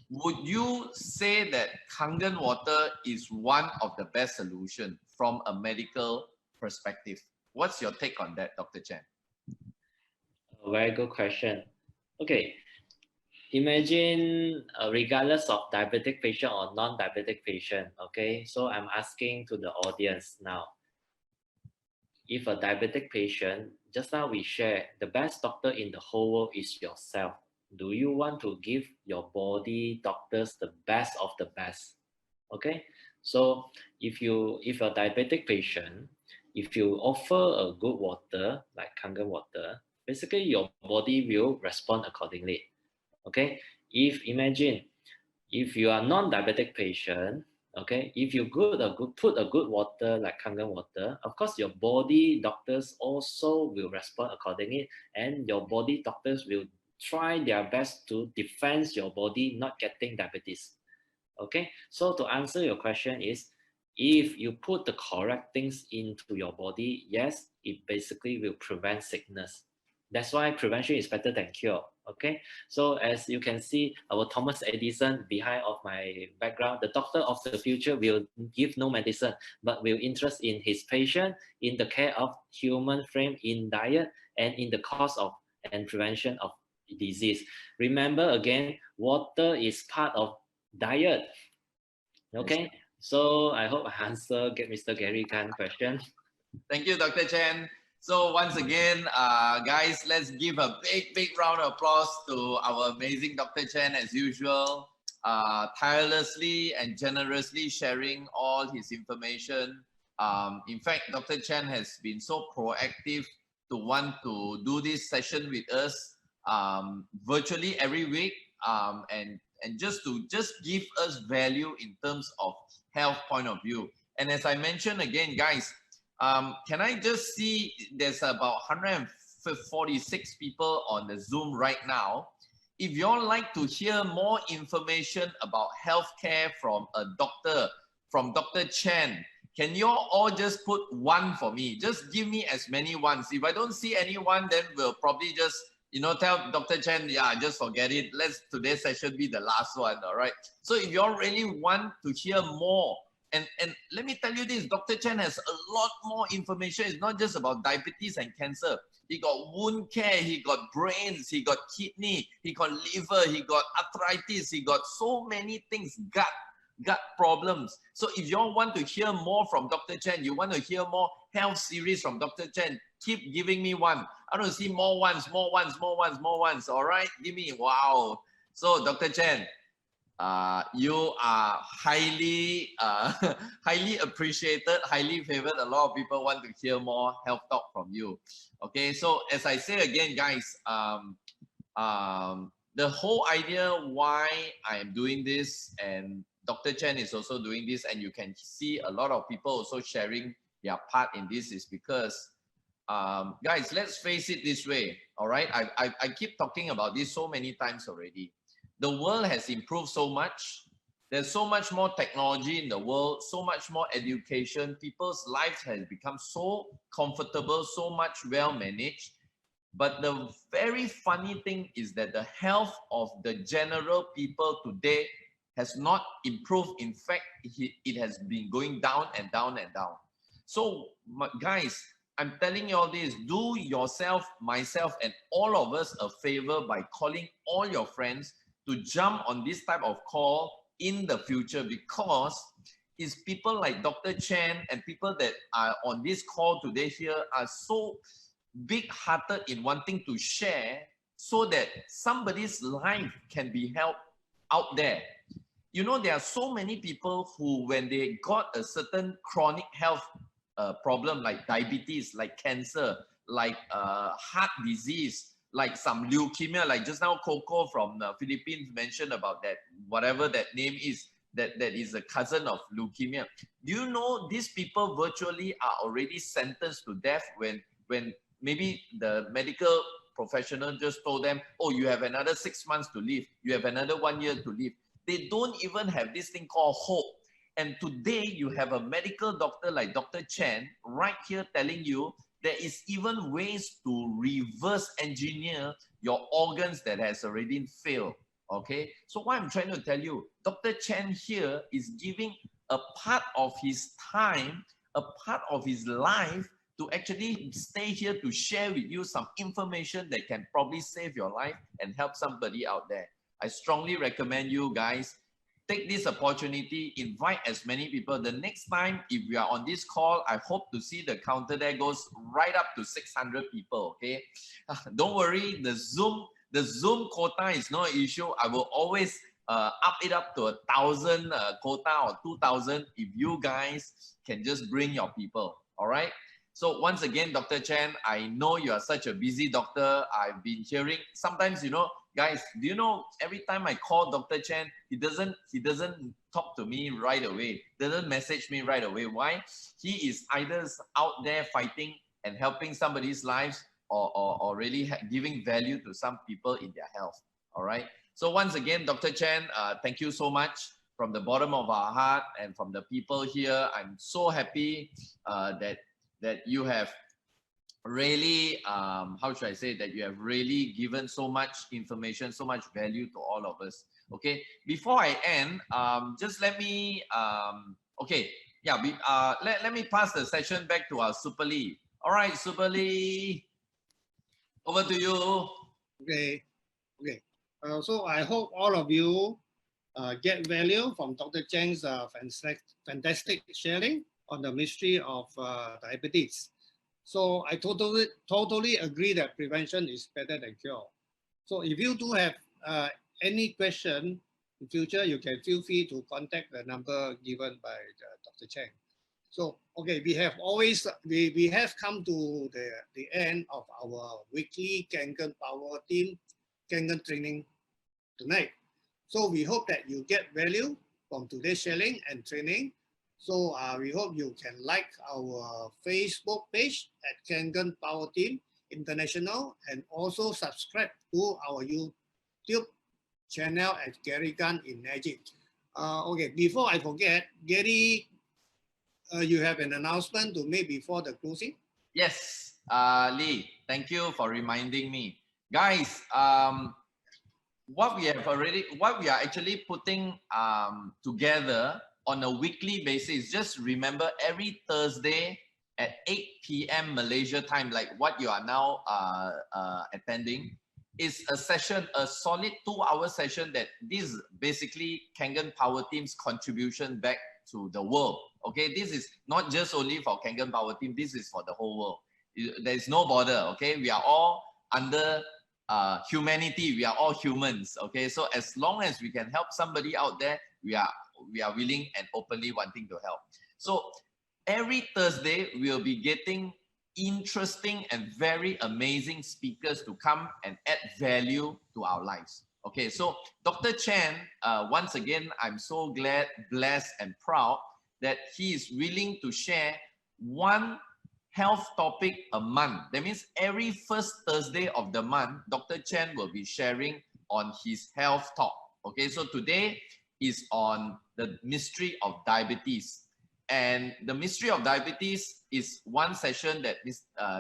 would you say that Kangen water is one of the best solutions from a medical perspective? What's your take on that, Dr. Chen? A very good question. Okay, imagine regardless of diabetic patient or non-diabetic patient, okay, so I'm asking to the audience now, if a diabetic patient, just now we share, the best doctor in the whole world is yourself. Do you want to give your body doctors the best of the best? Okay, so if you're diabetic patient, if you offer a good water like Kangen water, basically your body will respond accordingly. Okay, imagine if you are non-diabetic patient, okay, if you put a good water like Kangen water, of course your body doctors also will respond accordingly, and your body doctors will try their best to defend your body not getting diabetes. Okay, so to answer your question is, if you put the correct things into your body, yes, it basically will prevent sickness. That's why prevention is better than cure. Okay, so as you can see, our Thomas Edison behind of my background, the doctor of the future will give no medicine, but will interest in his patient, in the care of human frame, in diet, and in the cause of and prevention of disease. Remember again, water is part of diet. Okay, so I hope I answer Mr. Gary Khan's question. Thank you, Dr. Chen. So once again, guys, let's give a big round of applause to our amazing Dr. Chen as usual, tirelessly and generously sharing all his information. In fact, Dr. Chen has been so proactive to want to do this session with us virtually every week, and just to give us value in terms of health point of view. And as I mentioned again, guys, can I just see there's about 146 people on the Zoom right now. If you all like to hear more information about healthcare from a doctor, from Dr. Chen, can you all just put one for me? Just give me as many ones. If I don't see anyone, then we'll probably just, you know, tell Dr. Chen, yeah, just forget it. Let's today's session be the last one, all right? So if you all really want to hear more, and let me tell you this, Dr. Chen has a lot more information. It's not just about diabetes and cancer. He got wound care, he got brains, he got kidney, he got liver, he got arthritis, he got so many things, gut problems. So if you all want to hear more from Dr. Chen, you want to hear more health series from Dr. Chen, keep giving me one. I want to see more ones, all right? Give me, wow. So Dr. Chen, You are highly, highly appreciated, highly favored. A lot of people want to hear more health talk from you. Okay, so as I say again, guys, the whole idea why I am doing this, and Dr. Chen is also doing this, and you can see a lot of people also sharing their part in this, is because, guys, let's face it this way, all right? I keep talking about this so many times already. The world has improved so much. There's so much more technology in the world, so much more education. People's lives has become so comfortable, so much well managed. But the very funny thing is that the health of the general people today has not improved. In fact, it has been going down and down and down. So, guys, I'm telling you all this, do yourself, myself, and all of us a favor by calling all your friends to jump on this type of call in the future, because it's people like Dr. Chen and people that are on this call today here are so big-hearted in wanting to share so that somebody's life can be helped out there. You know, there are so many people who, when they got a certain chronic health problem like diabetes, like cancer, like heart disease, like some leukemia, like just now Coco from the Philippines mentioned about that, whatever that name is, that is a cousin of leukemia. Do you know these people virtually are already sentenced to death when maybe the medical professional just told them, oh, you have another 6 months to live, you have another 1 year to live. They don't even have this thing called hope. And today you have a medical doctor like Dr. Chen right here telling you there is even ways to reverse engineer your organs that has already failed. Okay, so what I'm trying to tell you, Dr. Chen here is giving a part of his time, a part of his life to actually stay here to share with you some information that can probably save your life and help somebody out there. I strongly recommend you guys take this opportunity, invite as many people. The next time, if we are on this call, I hope to see the counter there goes right up to 600 people, okay? Don't worry, the Zoom quota is no issue. I will always up it up to 1,000 quota or 2,000 if you guys can just bring your people, all right? So once again, Dr. Chen, I know you are such a busy doctor. I've been hearing, sometimes, you know, guys, do you know, every time I call Dr. Chen, he doesn't talk to me right away, doesn't message me right away. Why? He is either out there fighting and helping somebody's lives, or really giving value to some people in their health, all right? So once again, Dr. Chen, thank you so much from the bottom of our heart and from the people here. I'm so happy that you have really, how should I say, that you have really given so much information, so much value to all of us. Okay, before I end, just let me, okay, yeah, let me pass the session back to our Super Lee. All right, Super Lee, over to you. Okay. So I hope all of you get value from Dr. Chen's fantastic sharing on the mystery of diabetes. So I totally agree that prevention is better than cure. So if you do have any question in future, you can feel free to contact the number given by Dr. Chen. So, okay, we have come to the end of our weekly Kangen Power Team Kangen training tonight. So we hope that you get value from today's sharing and training. So we hope you can like our Facebook page at Kangen Power Team International, and also subscribe to our YouTube channel at Gary Gunn in Magic. Okay, before I forget, Gary, you have an announcement to make before the closing? Yes, Lee, thank you for reminding me. Guys, what we are actually putting together on a weekly basis, just remember every Thursday at 8 p.m. Malaysia time, like what you are now attending, is a session, a solid 2-hour session that this is basically Kangen Power Team's contribution back to the world. Okay, this is not just only for Kangen Power Team, this is for the whole world. There is no border, okay? We are all under humanity. We are all humans. Okay, so as long as we can help somebody out there, we are willing and openly wanting to help. So every Thursday we'll be getting interesting and very amazing speakers to come and add value to our lives. Okay, so Dr. Chen, once again, I'm so glad, blessed, and proud that he is willing to share one health topic a month. That means every first Thursday of the month, Dr. Chen will be sharing on his health talk. Okay, so today is on the mystery of diabetes. And the mystery of diabetes is one session that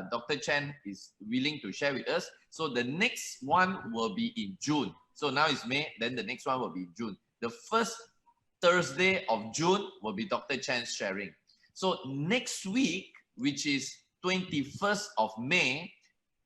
Dr. Chen is willing to share with us. So the next one will be in June. So now it's May, then the next one will be June. The first Thursday of June will be Dr. Chen's sharing. So next week, which is 21st of May,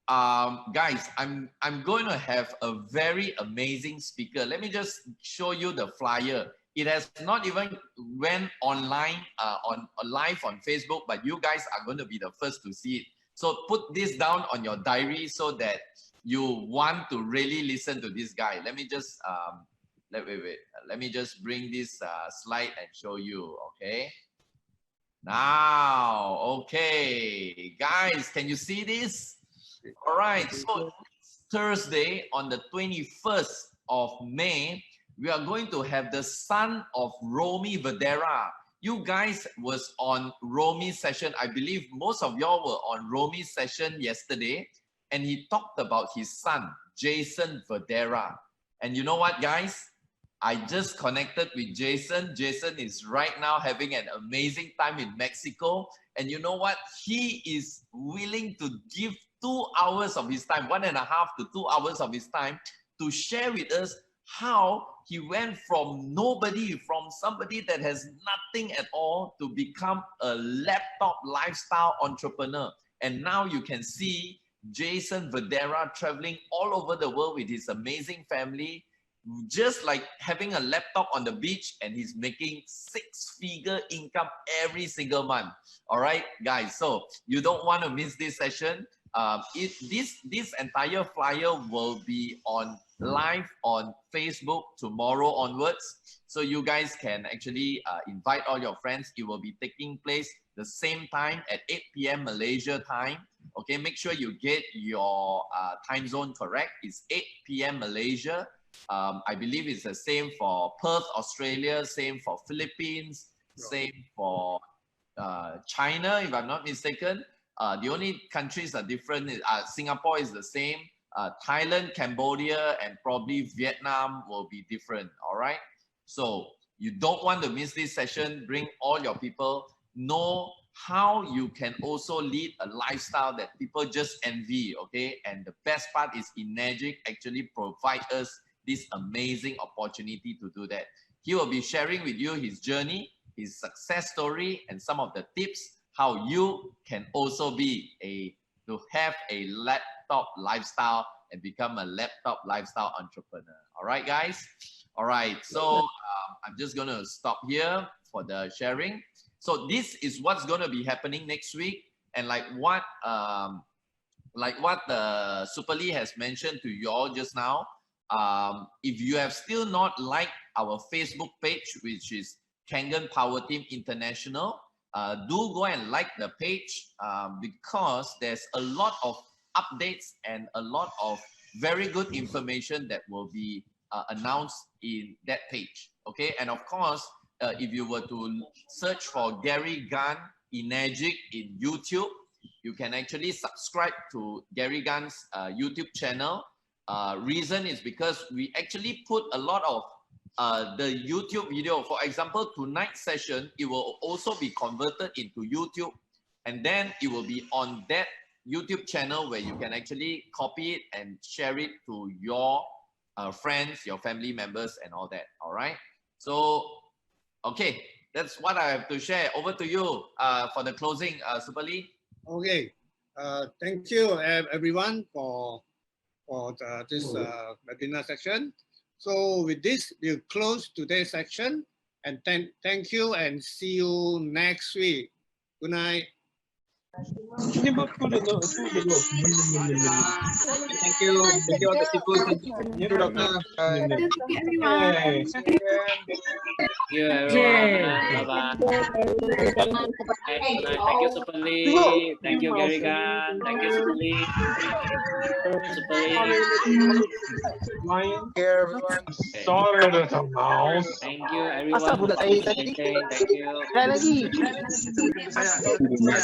guys, I'm going to have a very amazing speaker. Let me just show you the flyer. It has not even went online on live on Facebook, but you guys are going to be the first to see it. So put this down on your diary so that you want to really listen to this guy. Let me just let me just bring this slide and show you. Okay. Now, okay, guys, can you see this? All right. So Thursday on the 21st of May, we are going to have the son of Romy Vadera. You guys was on Romy's session. I believe most of y'all were on Romy's session yesterday, and he talked about his son, Jason Vadera. And you know what, guys? I just connected with Jason. Jason is right now having an amazing time in Mexico. And you know what? He is willing to give 2 hours of his time, 1.5 to 2 hours of his time to share with us how he went from nobody, from somebody that has nothing at all, to become a laptop lifestyle entrepreneur. And now you can see Jason Vadera traveling all over the world with his amazing family, just like having a laptop on the beach, and he's making 6-figure income every single month. All right, guys, so you don't want to miss this session. This entire flyer will be on live on Facebook tomorrow onwards, so you guys can actually invite all your friends. It will be taking place the same time at 8 p.m. Malaysia time. Okay, make sure you get your time zone correct. It's 8 p.m. Malaysia. I believe it's the same for Perth, Australia, same for Philippines, same for China, if I'm not mistaken. The only countries that are different is Singapore is the same. Thailand, Cambodia, and probably Vietnam will be different. All right. So you don't want to miss this session. Bring all your people. Know how you can also lead a lifestyle that people just envy. Okay. And the best part is Energic actually provide us this amazing opportunity to do that. He will be sharing with you his journey, his success story, and some of the tips how you can also be to have a laptop lifestyle and become a laptop lifestyle entrepreneur. All right, guys. All right. So I'm just going to stop here for the sharing. So this is what's going to be happening next week, and like what the Super Lee has mentioned to you all just now. If you have still not liked our Facebook page, which is Kangen Power Team International, do go and like the page because there's a lot of updates and a lot of very good information that will be announced in that page. Okay, and of course, if you were to search for Gary Gunn Energic in YouTube, you can actually subscribe to Gary Gunn's YouTube channel. Reason is because we actually put a lot of the YouTube video. For example, tonight's session, it will also be converted into YouTube, and then it will be on that YouTube channel where you can actually copy it and share it to your friends, your family members, and all that. All right. So, okay, that's what I have to share. Over to you for the closing, Super Lee. Okay. Thank you, everyone, for this webinar section. So with this, we'll close today's section, and thank you, and see you next week. Good night. Thank you all the people. Thank you, doctor. Thank you, everyone. Thank you, everyone. Bye-bye. Thank you, Super Lee. Thank you, Gary Gan. Thank you, Super Lee. Super Lee. Sorry, the mouse. Thank you, everyone, for participating. Thank you. Good night.